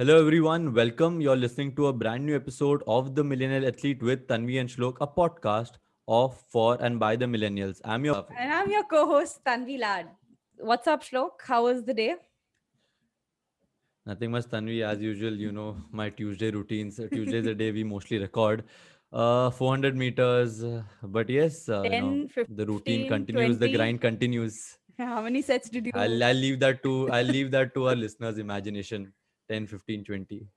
Hello everyone, welcome. You're listening to a brand new episode of The Millennial Athlete with Tanvi and Shlok, a podcast of, for, and by the millennials. I'm your And I'm your co-host Tanvi Lad. What's up, Shlok? How was the day? nothing much Tanvi as usual. You know my Tuesday routines. Tuesday is the day we mostly record. 400 meters, but yes, 10, the routine 15, continues, the 20. grind continues. How many sets did you? I'll leave that to our listeners' imagination. 10, 15, 20.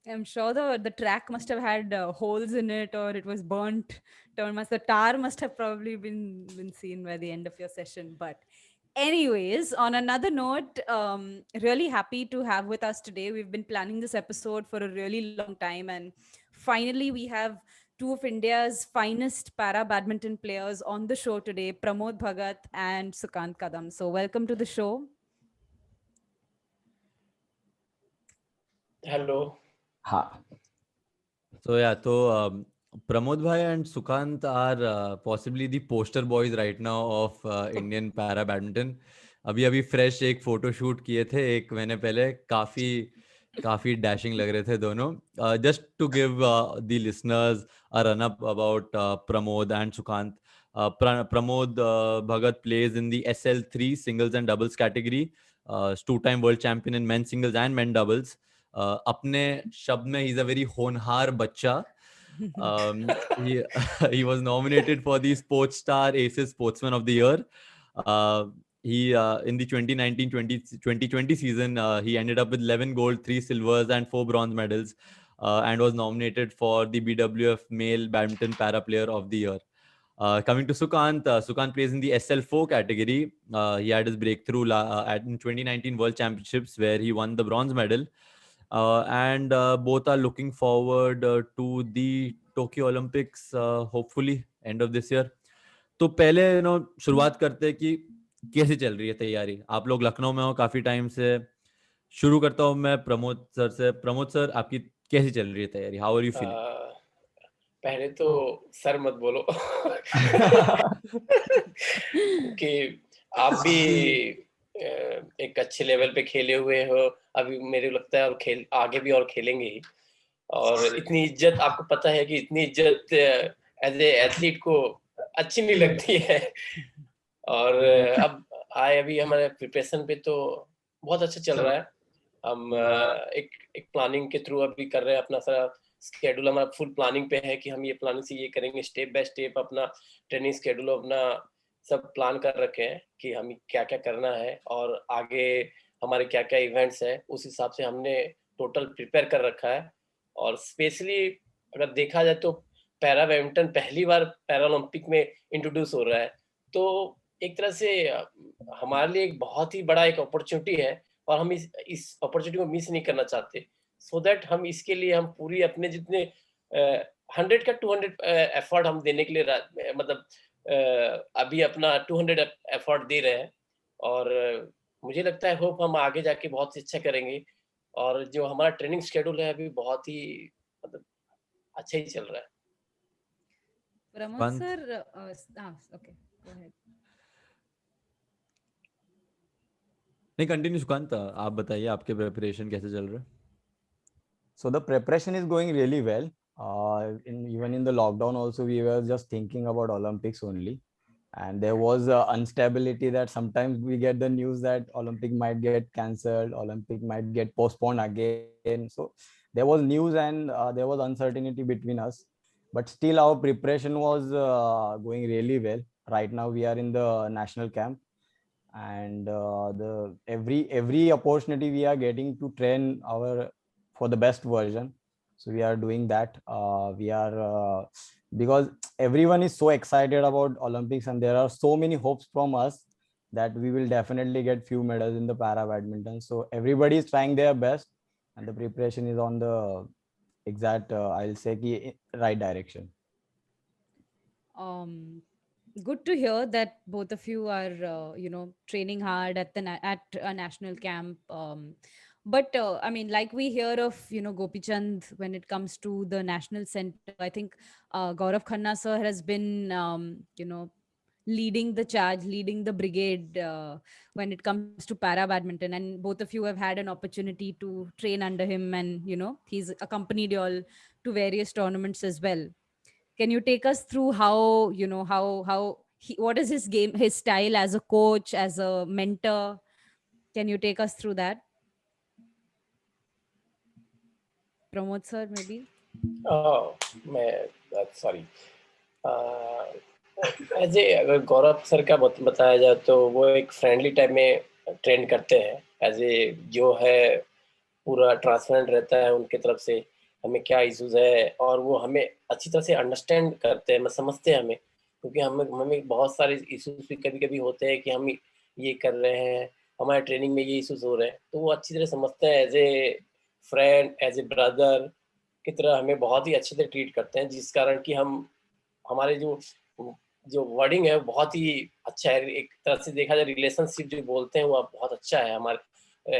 I'm sure the track must have had holes in it, or it was burnt. The tar must have probably been seen by the end of your session. But anyways, on another note, really happy to have with us today. We've been planning this episode for a really long time, and finally we have two of India's finest para badminton players on the show today, Pramod Bhagat and Sukant Kadam. So welcome to the show. Hello. हाँ. Pramod Bhai and Sukant are possibly the poster boys right now of Indian para badminton. अभी fresh एक photo shoot किए थे एक महीने पहले काफी काफी डैशिंग लग रहे थे दोनों. Just to give the listeners a run up about Pramod and Sukant. Pramod Bhagat plays in the SL3 singles and doubles category. Two-time world champion in men's singles and men doubles. अपने शब्द में he's a very होनहार बच्चा. He he was nominated for the Sports Star Aces Sportsman of the Year. He in the 2019-2020 season, he ended up with 11 gold, 3 silvers, and 4 bronze medals, and was nominated for the BWF Male Badminton Para Player of the Year. Coming to Sukant, Sukant plays in the SL4 category. He had his breakthrough in 2019 World Championships where he won the bronze medal. And both are looking forward to the Tokyo Olympics, hopefully end of this year. तो पहले शुरुआत करते हैं कि कैसे चल रही है तैयारी. आप लोग लखनऊ में हो काफी टाइम से. शुरू करता हूँ मैं प्रमोद सर से. प्रमोद सर, आपकी कैसी चल रही है तैयारी? How are you feeling? पहले तो सर मत बोलो कि आप भी एक अच्छे लेवल पे खेले हुए हो. अभी मेरे लगता है और आगे भी और खेलेंगे ही. और इतनी इज्जत, आपको पता है कि इतनी इज्जत एज ए एथलीट को अच्छी नहीं लगती है. और अब अभी हमारे प्रिपरेशन पे तो बहुत अच्छा चल रहा है. हम एक प्लानिंग के थ्रू अभी कर रहे हैं. अपना सारा स्केड्यूल हमारा फुल प्लानिंग पे है कि हम ये प्लानिंग से ये करेंगे. स्टेप बाय स्टेप अपना ट्रेनिंग स्केड्यूल अपना सब प्लान कर रखे हैं कि हम क्या क्या करना है और आगे हमारे क्या क्या इवेंट्स है. उस हिसाब से हमने टोटल प्रिपेयर कर रखा है. और स्पेशली अगर देखा जाए तो पैरा बैडमिंटन पहली बार पैरा ओलंपिक में इंट्रोड्यूस हो रहा है. तो एक तरह से हमारे लिए एक बहुत ही बड़ा एक अपॉर्चुनिटी है और हम इस अपॉर्चुनिटी को मिस नहीं करना चाहते. सो दैट हम इसके लिए हम पूरी अपने जितने 100 का 200 एफर्ट हम देने के लिए मतलब अभी अपना 200 एफर्ट दे रहे हैं. और मुझे लगता है होप हम आगे जाके बहुत अच्छा करेंगे. और जो हमारा ट्रेनिंग शेड्यूल है अभी बहुत ही मतलब अच्छा ही चल रहा है. Pramod sir, okay, go ahead. नहीं, कंटिन्यू सुकांत. आप बताइए आपके प्रिपरेशन कैसे चल रहे हैं? So the preparation is going really well. Even in the lockdown also, we were just thinking about Olympics only. And there was instability that sometimes we get the news that Olympic might get cancelled, Olympic might get postponed again. So there was news and there was uncertainty between us. But still our preparation was going really well. Right now we are in the national camp. And the every opportunity we are getting to train our for the best version. So we are doing that. We are because everyone is so excited about Olympics and there are so many hopes from us that we will definitely get few medals in the para badminton. So everybody is trying their best and the preparation is on the exact I'll say right direction. Good to hear that both of you are training hard at at a national camp. But I mean, like we hear of Gopi Chand when it comes to the national center. I think Gaurav Khanna sir has been leading the charge, leading the brigade when it comes to para badminton. And both of you have had an opportunity to train under him, and he's accompanied you all to various tournaments as well. Can you take us through how what is his game, his style as a coach, as a mentor? Can you take us through that, Pramod sir, maybe? Sorry, as a अगर Gaurav sir का बताया जाए तो वो एक friendly type में train करते हैं, एज ए जो है पूरा ट्रांसपेरेंट रहता है उनके तरफ से, हमें क्या इश्यूज है और वो हमें अच्छी तरह से अंडरस्टैंड करते हैं, समझते हैं हमें, क्योंकि हमें बहुत सारे इश्यूज भी कभी कभी होते हैं कि हम ये कर रहे हैं, हमारे ट्रेनिंग में ये इश्यूज हो रहे हैं, तो वो अच्छी तरह समझते हैं, as a friend, as a brother की तरह हमें बहुत ही अच्छे से ट्रीट करते हैं, जिस कारण कि हमारे जो वर्डिंग है बहुत ही अच्छा है। एक तरह से देखा जाए रिलेशनशिप जो बोलते हैं वो बहुत अच्छा है हमारे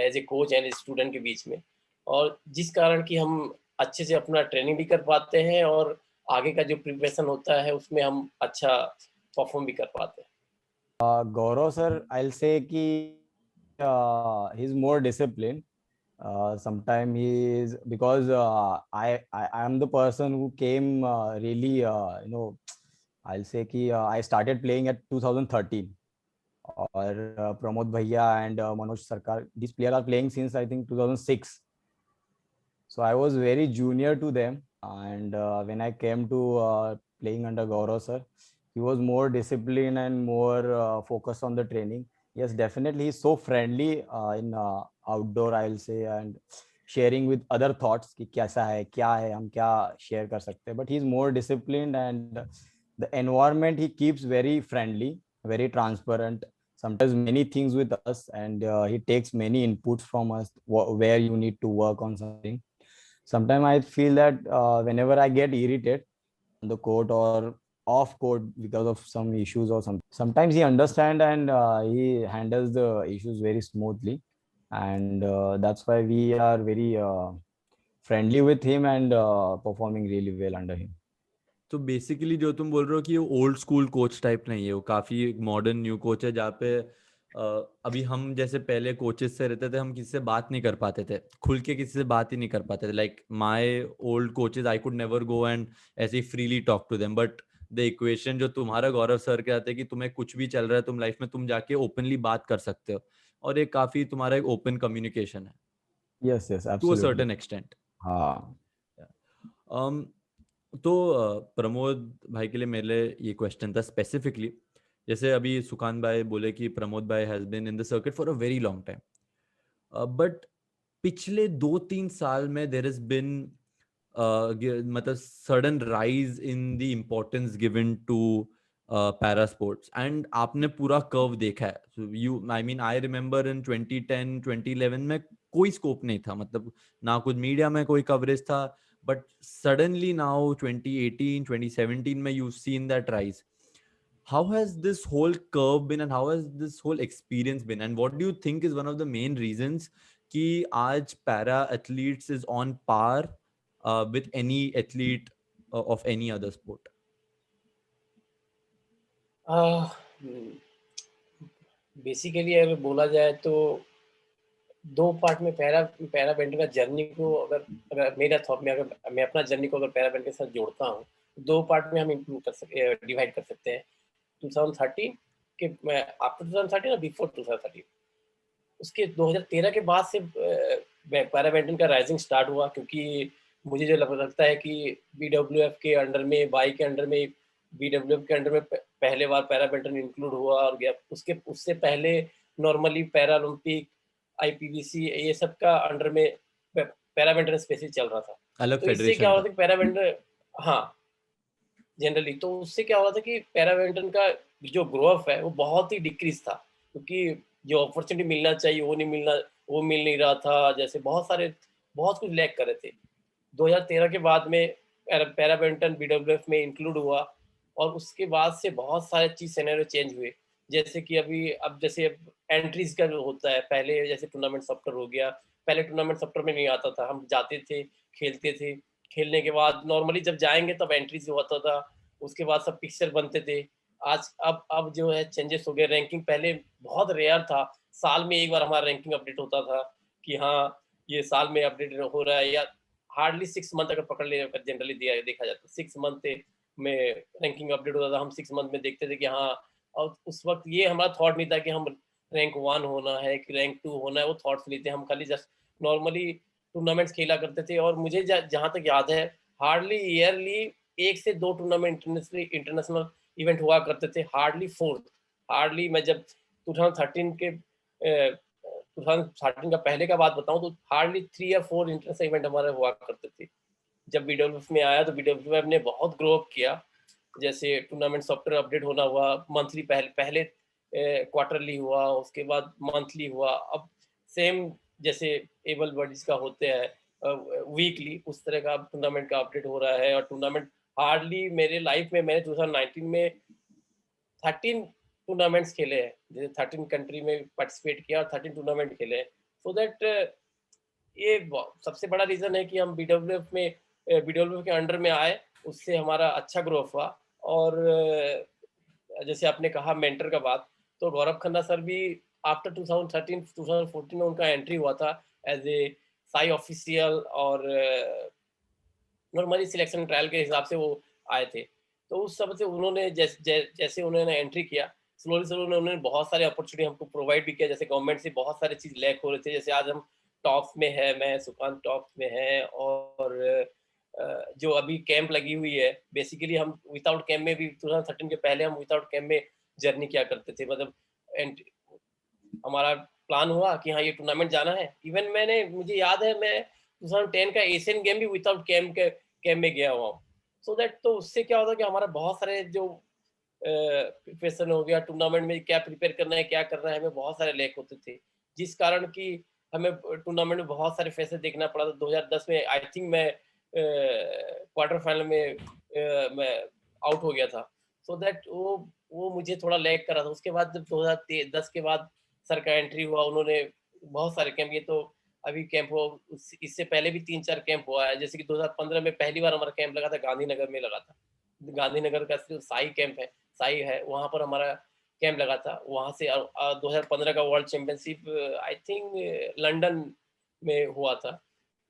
as a coach and student के बीच में, और जिस कारण कि हम अच्छे से अपना ट्रेनिंग भी कर पाते हैं और आगे का जो प्रिपरेशन होता है उसमें हम अच्छा परफॉर्म भी कर पाते हैं। Gaurav sir, I'll say कि he's more disciplined. Sometimes he is, because I am the person who came really I'll say कि I started playing at 2013, और Pramod Bhaiya and Manoj Sarkar, these players are playing since I think 2006. So I was very junior to them, and when I came to playing under Gaurav sir, he was more disciplined and more focused on the training. Yes, definitely he's so friendly in outdoor, I'll say, and sharing with other thoughts कि कैसा है, क्या है, हम क्या share कर सकते हैं, but he's more disciplined, and the environment he keeps very friendly, very transparent. Sometimes many things with us, and he takes many inputs from us where you need to work on something. Sometimes I feel that whenever I get irritated on the court or off court because of some issues or something, sometimes he understands, and he handles the issues very smoothly, and that's why we are very friendly with him and performing really well under him. तो basically जो तुम बोल रहे हो कि ये old school coach type नहीं है, वो काफी मॉडर्न न्यू कोच है, जहाँ पे अभी हम जैसे पहले कोचेस से रहते थे, हम किसी से बात नहीं कर पाते थे, खुल के किसी से बात ही नहीं कर पाते थे। Like my old coaches, I could never go and ऐसे ही freely talk to them, but the equation जो तुम्हारा गौरव सर के आते हैं कि तुम्हें कुछ भी चल रहा है तुम लाइफ में, तुम जाके ओपनली बात कर सकते हो, और ये काफी तुम्हारा एक ओपन कम्युनिकेशन है Yes, yes, to a absolutely. Certain extent. हाँ, तो प्रमोद भाई के लिए मेरे लिए ये क्वेश्चन था स्पेसिफिकली, जैसे अभी सुकांत भाई बोले कि प्रमोद भाई has been in the circuit for a very long time, but पिछले 2-3 साल में देयर हैज बीन मतलब sudden rise in the importance given to para sports, and आपने पूरा कर्व देखा है। You I mean I remember in 2010 2011 में कोई स्कोप नहीं था, मतलब ना कुछ मीडिया में कोई कवरेज था, but suddenly now 2018 2017 mein you've seen that rise. How has this whole curve been, and how has this whole experience been, and what do you think is one of the main reasons ki aaj para athletes is on par with any athlete of any other sport? Basically अगर बोला जाए तो दो part में para badminton का journey को अगर मेरा थॉट में, अगर मैं अपना जर्नी को अगर पैरा बैडमिंटन के साथ जोड़ता हूँ, दो पार्ट में हम इंक्लूड कर सकते, डिवाइड कर सकते हैं। 2013 के आफ्टर 2013 ना बिफोर 2013, उसके 2013 के बाद से पैरा बैडमिंटन का राइजिंग स्टार्ट हुआ, क्योंकि मुझे जो लगता है कि BWF के अंडर में, बाई के अंडर में, BWF के अंडर में पहले बार पैरा बैडमिंटन इंक्लूड हुआ, और उससे पहले नॉर्मली पैरा ओलंपिक, IPBC ये सब का अंडर में पैरा बैडमिंटन स्पेशली चल रहा था। अलग तो इससे क्या फेडरेशन हो रहा था पैरा बैडमिंटन, हाँ जनरली, तो उससे क्या हो रहा था कि पैरा बैडमिंटन का जो ग्रोअप है वो बहुत ही डिक्रीज था, क्योंकि जो अपॉर्चुनिटी मिलना चाहिए वो मिल नहीं रहा था, जैसे बहुत कुछ लैक कर रहे थे। 2013 के बाद में पैरा बैडमिंटन BWF में इंक्लूड हुआ, और उसके बाद से बहुत सारे चीज सिनेरियो चेंज हुए, जैसे कि अब जैसे एंट्रीज का जो होता है, पहले जैसे टूर्नामेंट सॉफ्टवेयर हो गया, पहले टूर्नामेंट सॉफ्टवेयर में नहीं आता था, हम जाते थे, खेलते थे, खेलने के बाद नॉर्मली जब जाएंगे तब एंट्रीज होता था, उसके बाद सब पिक्चर बनते थे, आज अब जो है चेंजेस हो गए। रैंकिंग पहले बहुत रेयर था, साल में एक बार हमारा रैंकिंग अपडेट होता था कि हाँ ये साल में अपडेट हो रहा है, या हार्डली 6 मंथ अगर पकड़ ले, जनरली देखा जाता है 6 मंथ में रैंकिंग अपडेट होता था। हम 6 मंथ में देखते थे कि हाँ, और उस वक्त ये हमारा थॉट नहीं था कि हम रैंक 1 होना है कि रैंक 2 होना है, वो थॉट्स नहीं थे। हम खाली जस्ट नॉर्मली टूर्नामेंट्स खेला करते थे। और मुझे जहाँ तक याद है, हार्डली ईयरली 1 से 2 टूर्नामेंट इंटरनेशनल इवेंट हुआ करते थे, हार्डली 4। हार्डली मैं जब 2013 के 2013 का पहले का बात बताऊं तो हार्डली 3 या 4 इंटरनेशनल इवेंट हमारे हुआ करते थे। जब बीडब्ल्यूएफ में आया तो बीडब्ल्यूएफ ने बहुत ग्रो अप किया। जैसे टूर्नामेंट सॉफ्टवेयर अपडेट होना हुआ, मंथली पहले क्वार्टरली हुआ, उसके बाद मंथली हुआ, अब सेम जैसे एबल बॉडीज का होते हैं वीकली, उस तरह का टूर्नामेंट का अपडेट हो रहा है। और टूर्नामेंट हार्डली मेरे लाइफ में, मैंने 2019 में 13 टूर्नामेंट्स खेले हैं, जैसे 13 कंट्री में पार्टिसिपेट किया और 13 टूर्नामेंट खेले हैं। सो दैट ये सबसे बड़ा रीजन है कि हम बीडब्ल्यूएफ के अंडर में आए, उससे हमारा अच्छा ग्रोथ हुआ। और जैसे आपने कहा मेंटर का बात, तो गौरव खन्ना सर भी आफ्टर 2013-2014 में उनका एंट्री हुआ था एज ए साई ऑफिशियल, और नॉर्मली सिलेक्शन ट्रायल के हिसाब से वो आए थे। तो उस समय से उन्होंने जैसे उन्होंने एंट्री किया, स्लोली उन्होंने बहुत सारे अपॉर्चुनिटी हमको प्रोवाइड भी किया। जैसे गवर्नमेंट से बहुत सारे चीज़ लैक हो रहे थे, जैसे आज हम टॉप्स में है, मैं सुकांत टॉप्स में है। और जो अभी कैंप लगी हुई है, बेसिकली हम विदाउट कैंप में भी 2013 के पहले हम विदाउट कैंप में जर्नी किया करते थे। मतलब हमारा प्लान हुआ कि हाँ ये टूर्नामेंट जाना है। इवन मुझे याद है मैं 2010 का एशियन गेम भी विदाउट कैंप में गया हुआ हूँ। सो दैट तो उससे क्या होता है कि हमारा बहुत सारे जो प्रिपरेशन हो गया, टूर्नामेंट में क्या प्रिपेयर करना है, क्या करना है, हमें बहुत सारे लैक होते थे, जिस कारण कि हमें टूर्नामेंट में बहुत सारे फैसले देखना पड़ा था। 2010 में आई थिंक मैं क्वार्टर फाइनल में मैं आउट हो गया था। सो दैट वो मुझे थोड़ा लैक कर रहा था। उसके बाद जब 2010 के बाद सर का एंट्री हुआ, उन्होंने बहुत सारे कैंप, ये तो अभी कैंप हुआ, इससे पहले भी 3-4 कैंप हुआ है। जैसे कि 2015 में पहली बार हमारा कैंप लगा था, गांधीनगर में लगा था। गांधीनगर का जो साई कैंप है, साई है, वहाँ पर हमारा कैंप लगा था। वहाँ से 2015 का world championship I think London में हुआ था,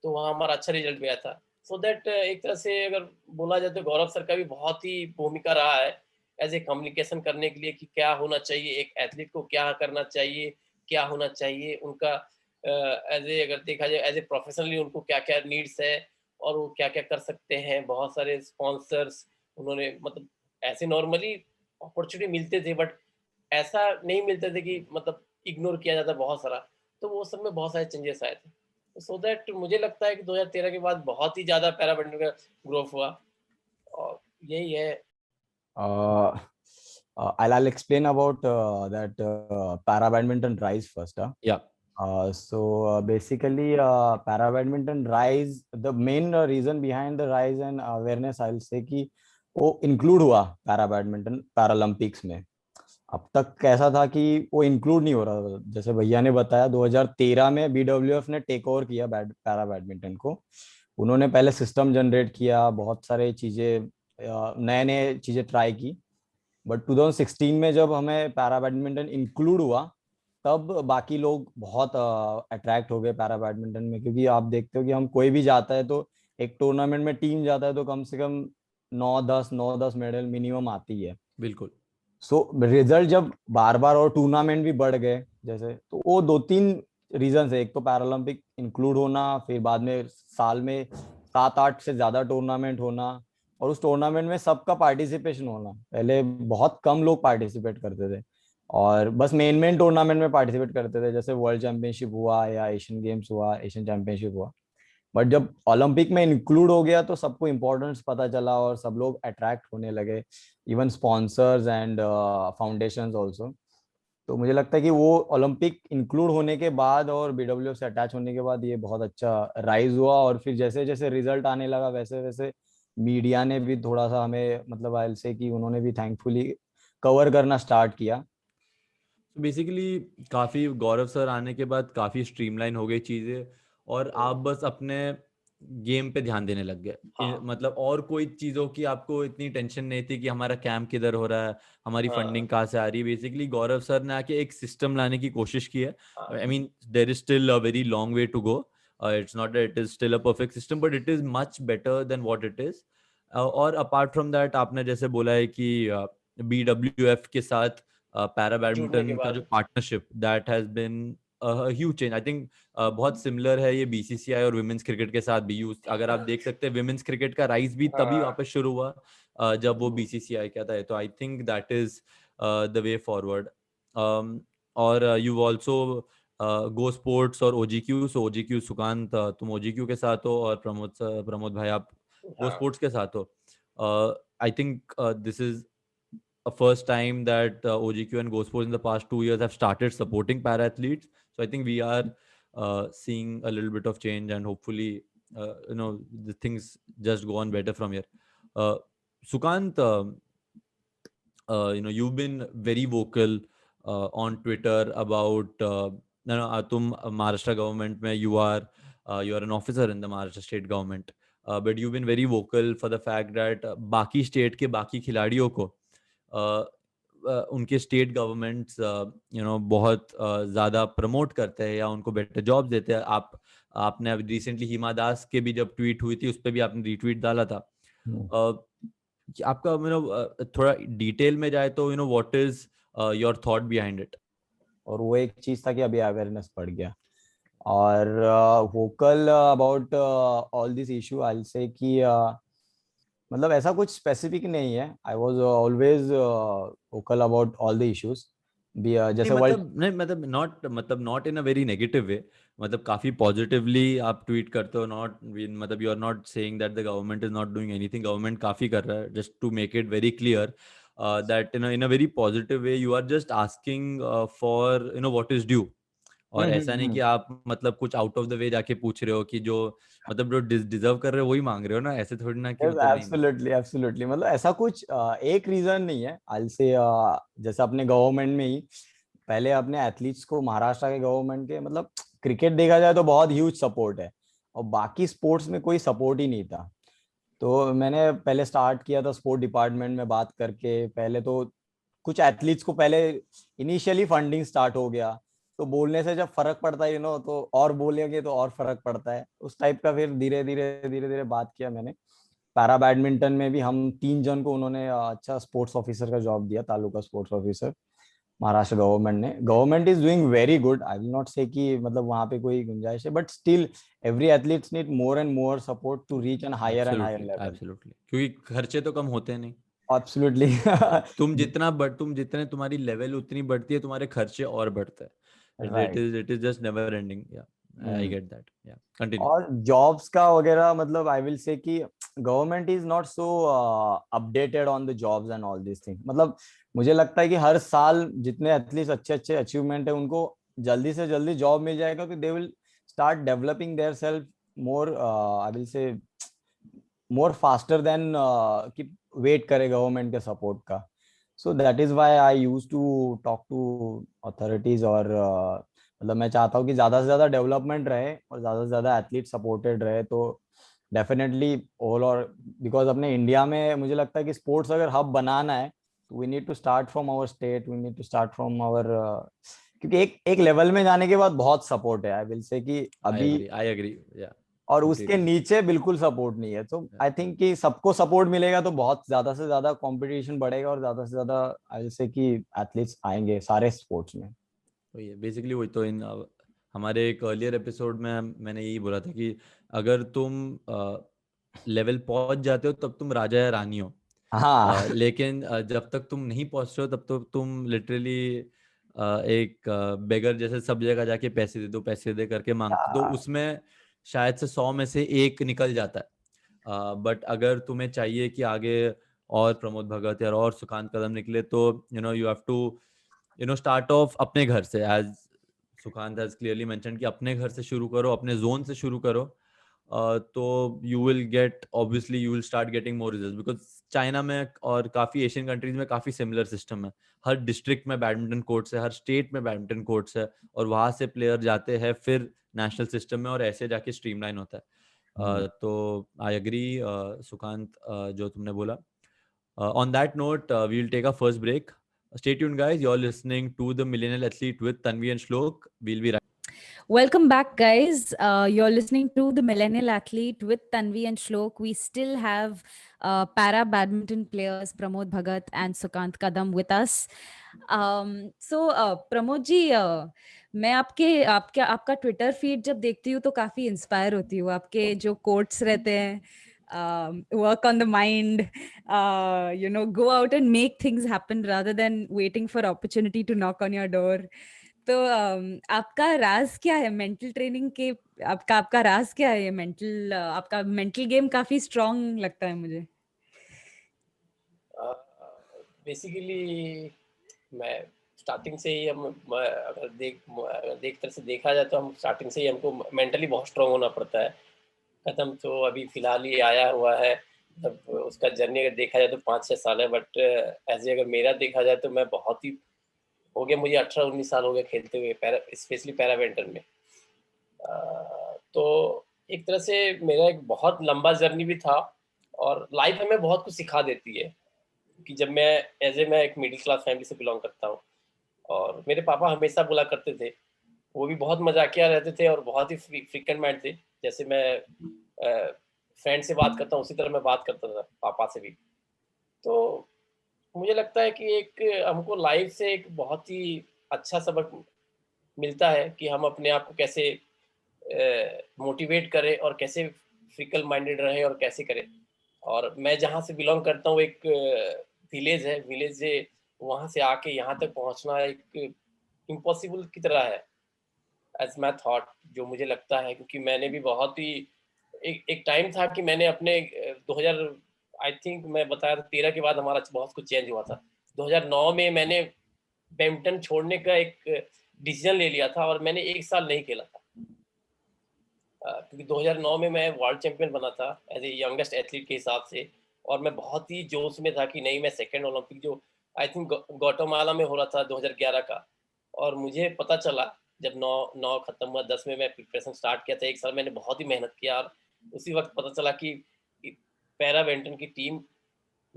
तो वहाँ हमारा अच्छा रिजल्ट भी आया था। सो दैट एक तरह से अगर बोला जाए तो गौरव सर का भी बहुत ही भूमिका रहा है एज ए कम्युनिकेशन करने के लिए कि क्या होना चाहिए, एक एथलीट को क्या करना चाहिए, क्या होना चाहिए उनका एज ए, अगर देखा जाए एज ए प्रोफेशनली उनको क्या क्या नीड्स है और वो क्या क्या कर सकते हैं। बहुत सारे स्पॉन्सर्स उन्होंने, मतलब ऐसे नॉर्मली अपॉर्चुनिटी मिलते थे, बट ऐसा नहीं मिलते थे कि मतलब इग्नोर किया जाता बहुत सारा। तो वो सब में बहुत सारे चेंजेस आए थे। सो दैट मुझे लगता है कि 2013 के बाद बहुत ही ज़्यादा पैरा बैडमिंटन का ग्रोथ हुआ, और यही है। I'll explain about that para badminton rise first. Yeah. Basically, para badminton rise, the main reason behind the rise and awareness, I'll say कि वो include हुआ para badminton Paralympics में। अब तक कैसा था कि वो इंक्लूड नहीं हो रहा था। जैसे भैया ने बताया 2013 में बीडब्ल्यूएफ ने टेक ओवर किया पैरा बैडमिंटन को। उन्होंने पहले सिस्टम जनरेट किया, बहुत सारे चीजें, नए नए चीजें ट्राई की। बट 2016 में जब हमें पैरा बैडमिंटन इंक्लूड हुआ, तब बाकी लोग बहुत अट्रैक्ट हो गए पैरा बैडमिंटन में। क्योंकि आप देखते हो कि हम कोई भी जाता है तो एक टूर्नामेंट में टीम जाता है तो कम से कम 9-10 मेडल मिनिमम आती है। बिल्कुल। सो रिजल्ट जब बार बार और टूर्नामेंट भी बढ़ गए जैसे, तो वो 2-3 रीजन है। एक तो पैरालंपिक इंक्लूड होना, फिर बाद में साल में 7-8 से ज्यादा टूर्नामेंट होना, और उस टूर्नामेंट में सबका पार्टिसिपेशन होना। पहले बहुत कम लोग पार्टिसिपेट करते थे और बस मेन टूर्नामेंट में पार्टिसिपेट करते थे, जैसे वर्ल्ड चैंपियनशिप हुआ या एशियन गेम्स हुआ, एशियन चैंपियनशिप हुआ। बट जब ओलंपिक में इंक्लूड हो गया तो सबको इम्पोर्टेंस पता चला और सब लोग अट्रैक्ट होने लगे, even sponsors and foundations also. तो मुझे लगता है कि वो ओलंपिक इंक्लूड होने के बाद और बीडब्ल्यूएफ से अटैच होने के बाद ये बहुत अच्छा राइज हुआ। और फिर जैसे जैसे रिजल्ट आने लगा वैसे वैसे मीडिया ने भी थोड़ा सा हमें, मतलब आई विल से कि उन्होंने भी थैंकफुली कवर करना स्टार्ट किया। बेसिकली काफ़ी गौरव सर आने के बाद काफ़ी स्ट्रीमलाइन हो गई चीज़ें, और आप बस अपने गेम पे ध्यान देने लग गए। हाँ। मतलब और कोई चीजों की आपको इतनी टेंशन नहीं थी कि हमारा कैंप किधर हो रहा है, हमारी हाँ। फंडिंग कहाँ से आ रही है। बेसिकली गौरव सर ने आके एक सिस्टम लाने की कोशिश की है। हाँ। I mean there is still a very long way to go. It's not that it is still a perfect system, but it is much better than what it is. और अपार्ट फ्रॉम दैट आपने जैसे बोला है कि BWF के साथ para जुड़ने के बैडमिंटन का जो बाद partnership, that has been huge change. I think बहुत सिमिलर है ये BCCI और वुमेन्स क्रिकेट के साथ भी। यूज अगर आप देख सकते हैं वुमेन्स क्रिकेट का राइज भी तभी हाँ। वापस शुरू हुआ जब वो BCCI का था। तो I think that is the way forward. और यू आल्सो गो स्पोर्ट्स और OGQ। सो OGQ सुकांत, तुम OGQ के साथ हो, और प्रमोद भाई आप गो हाँ। स्पोर्ट्स के साथ हो। I think this is a first time that OGQ and Go Sports in the past 2 years have started supporting para athletes. So I think we are seeing a little bit of change, and hopefully, the things just go on better from here. Sukant, you've been very vocal on Twitter about तुम Maharashtra government में you are an officer in the Maharashtra state government, but you've been very vocal for the fact that बाकी state के बाकी खिलाड़ियों को उनके state governments बहुत ज्यादा प्रमोट करते हैं या उनको बेटर जॉब देते हैं। आपने अभी रिसेंटली हिमा दास के भी जब ट्वीट हुई थी उस पर भी आपने रीट्वीट डाला था। कि आपका थोड़ा डिटेल में जाए तो what is your thought behind it. और वो एक चीज था कि अभी अवेयरनेस बढ़ गया और vocal about all this issue. I say कि मतलब ऐसा कुछ स्पेसिफिक नहीं है। I was always vocal about all the issues भी जैसे वर्ल्ड नहीं मतलब not in a very negative way. मतलब काफी पॉजिटिवली आप ट्वीट करते हो। नॉट मतलब you are not saying that the government is not doing anything. Government काफी कर रहा है। Just to make it very clear that in a very positive way you are just asking for what is due. और ऐसा नहीं कि आप मतलब कुछ आउट ऑफ द वे जाके पूछ रहे हो कि जो मतलब जो डिजर्व कर रहे हो वही मांग रहे हो ना। ऐसे थोड़ी ना कि मतलब नहीं। एब्सोल्युटली एब्सोल्युटली मतलब ऐसा कुछ एक रीजन नहीं है। आई से जैसे अपने गवर्नमेंट में ही पहले अपने एथलीट्स को महाराष्ट्र के गवर्नमेंट के मतलब क्रिकेट देखा जाए तो बहुत ह्यूज सपोर्ट है और बाकी स्पोर्ट्स में कोई सपोर्ट ही नहीं था। तो मैंने पहले स्टार्ट किया था स्पोर्ट डिपार्टमेंट में बात करके। पहले तो कुछ एथलीट्स को पहले इनिशियली फंडिंग स्टार्ट हो गया तो बोलने से जब फर्क पड़ता है तो और बोलेंगे तो और फर्क पड़ता है उस टाइप का। फिर धीरे धीरे बात किया मैंने। पैरा बैडमिंटन में भी हम 3 जन को उन्होंने अच्छा स्पोर्ट्स ऑफिसर का जॉब दिया, taluka sports officer Maharashtra government ने। Government is doing very good. I will not say कि मतलब वहां पे कोई गुंजाइश है but still every athletes need more and more support to reach an higher and higher absolutely level. Absolutely, क्योंकि खर्चे तो कम होते नहीं। एब्सोल्युटली तुम जितने तुम्हारी लेवल उतनी बढ़ती है तुम्हारे खर्चे और बढ़ते हैं। Right. It is just never ending. या आई गेट दैट। या कंटिन्यू। और जॉब्स का वगैरह मतलब आई विल से कि government is not so updated on the jobs and all this thing. मतलब मुझे लगता है कि हर साल जितने एटलीस्ट अच्छे अच्छे अचीवमेंट है उनको जल्दी से जल्दी जॉब मिल जाएगा तो they will start developing their self more I will say more faster than कि वेट करे गवर्नमेंट के सपोर्ट का। So that is why I use to talk to authorities और मतलब मैं चाहता हूँ कि ज्यादा से ज्यादा डेवलपमेंट रहे और ज्यादा से ज्यादा एथलीट सपोर्टेड रहे तो डेफिनेटली ऑल। और बिकॉज अपने इंडिया में मुझे लगता है कि स्पोर्ट्स अगर हब बनाना है तो we need to start from our state, we need to start from our क्योंकि एक लेवल में जाने के बाद बहुत सपोर्ट है। आई विल से कि अभी आई एग्री या और उसके नीचे बिल्कुल सपोर्ट नहीं है। तो आई थिंक कि सबको सपोर्ट मिलेगा तो बहुत ज्यादा से ज्यादा कंपटीशन बढ़ेगा और ज्यादा से ज्यादा आई विल से कि एथलीट्स आएंगे सारे स्पोर्ट्स में। वही है बेसिकली। वही तो हमारे एक अर्लियर एपिसोड में मैंने यही बोला था कि अगर तुम लेवल पहुंच जाते हो तब तुम राजा या रानी हो। हाँ लेकिन जब तक तुम नहीं पहुंच रहे हो तब तो तुम लिटरली एक बेगर जैसे सब जगह जाके पैसे दे करके मांगते। तो उसमें शायद से 100 में से एक निकल जाता है। बट अगर तुम्हें चाहिए कि आगे और प्रमोद भगत या और सुकांत कदम निकले तो you have to start off अपने घर से। As Sukant has clearly mention कि अपने घर से शुरू करो, अपने जोन से शुरू करो। तो you will gate obviously you will start getting more results. Because China में और काफी एशियन कंट्रीज में काफी सिमिलर सिस्टम है। हर डिस्ट्रिक्ट में बैडमिंटन कोर्ट्स है, हर स्टेट में बैडमिंटन कोर्ट्स है, और वहां से प्लेयर जाते हैं फिर नेशनल सिस्टम में और ऐसे जाके स्ट्रीमलाइन होता है। तो आई एग्री सुकांत जो तुमने बोला. On that note, we'll take our first break. Stay tuned, guys. You're listening to the Millennial Athlete with Tanvi and Shlok. We'll be right. Welcome back, guys. You're listening to the Millennial Athlete with Tanvi and Shlok. We still have para badminton players Pramod Bhagat and Sukant Kadam with us. Pramod ji, मैं आपका Twitter feed जब देखती हूँ तो काफी inspire होती हूँ. आपके जो कोट्स रहते हैं, work on the mind, go out and make things happen rather than waiting for opportunity to knock on your door. तो आपका राज क्या है मेंटल ट्रेनिंग के? आपका राज क्या है? ये आपका मेंटल गेम काफी स्ट्रांग लगता है मुझे. बेसिकली मैं स्टार्टिंग से ही अगर एक तरह से देखा जाए तो हम स्टार्टिंग से ही हमको मेंटली बहुत स्ट्रांग होना पड़ता है. कदम तो अभी फिलहाल ही आया हुआ है, तब उसका जर्नी अगर देखा जाए तो 5-6 साल है, बट एज अगर मेरा देखा जाए तो मैं बहुत ही हो गया, मुझे 18-19 साल हो गए खेलते हुए, स्पेशली पैरा बैडमिंटन में. तो एक तरह से मेरा एक बहुत लंबा जर्नी भी था, और लाइफ हमें बहुत कुछ सिखा देती है. कि जब मैं एक मिडिल क्लास फैमिली से बिलोंग करता हूँ, और मेरे पापा हमेशा बोला करते थे, वो भी बहुत मजाकिया रहते थे और बहुत ही फ्रीक्वेंट माइंड थे. जैसे मैं फ्रेंड से बात करता हूँ उसी तरह मैं बात करता था पापा से भी. तो मुझे लगता है कि एक हमको लाइफ से एक बहुत ही अच्छा सबक मिलता है कि हम अपने आप को कैसे मोटिवेट करें और कैसे फ्रिकल माइंडेड रहे और कैसे करें. और मैं जहाँ से बिलोंग करता हूँ एक विलेज से वहाँ से आके यहाँ तक पहुँचना एक इम्पॉसिबल की तरह है एज माई थॉट, जो मुझे लगता है. क्योंकि मैंने भी बहुत ही एक टाइम था कि मैंने अपने 2000 आई थिंक मैं बताया था 13 के बाद हमारा बहुत कुछ चेंज हुआ था. 2009 में मैंने बैडमिंटन छोड़ने का एक डिसीजन ले लिया था और मैंने 1 साल नहीं खेला था. क्योंकि 2009 में मैं वर्ल्ड चैंपियन बना था एज ए यंगेस्ट एथलीट के हिसाब से, और मैं बहुत ही जोश में था कि नहीं मैं सेकेंड ओलंपिक जो आई थिंक ग्वाटेमाला में हो रहा था 2011 का. और मुझे पता चला जब 9 खत्म हुआ, 10 में मैं प्रिपरेशन स्टार्ट किया था. 1 साल मैंने बहुत ही मेहनत किया, और उसी वक्त पता चला कि पैरा बैडमिंटन की टीम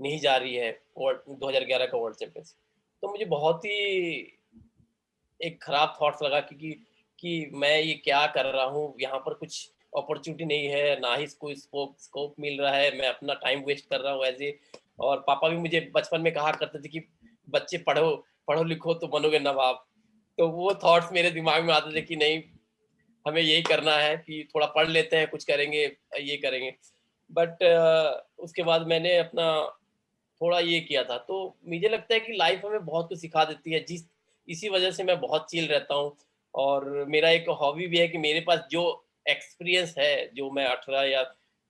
नहीं जा रही है 2011 का वर्ल्ड चैंपियनशिप. तो मुझे बहुत ही एक खराब थॉट्स लगा कि मैं ये क्या कर रहा हूँ, यहाँ पर कुछ अपॉर्चुनिटी नहीं है, ना ही कोई स्कोप मिल रहा है, मैं अपना टाइम वेस्ट कर रहा हूँ एज ए. और पापा भी मुझे बचपन में कहा करते थे कि बच्चे पढ़ो लिखो तो बनोगे नवाब. तो वो थॉट्स मेरे दिमाग में आते थे कि नहीं हमें यही करना है, कि थोड़ा पढ़ लेते हैं, कुछ करेंगे, ये करेंगे. बट उसके बाद मैंने अपना थोड़ा ये किया था. तो मुझे लगता है कि लाइफ हमें बहुत कुछ सिखा देती है, इसी वजह से मैं बहुत चिल रहता हूँ. और मेरा एक हॉबी भी है कि मेरे पास जो एक्सपीरियंस है, जो मैं 18 या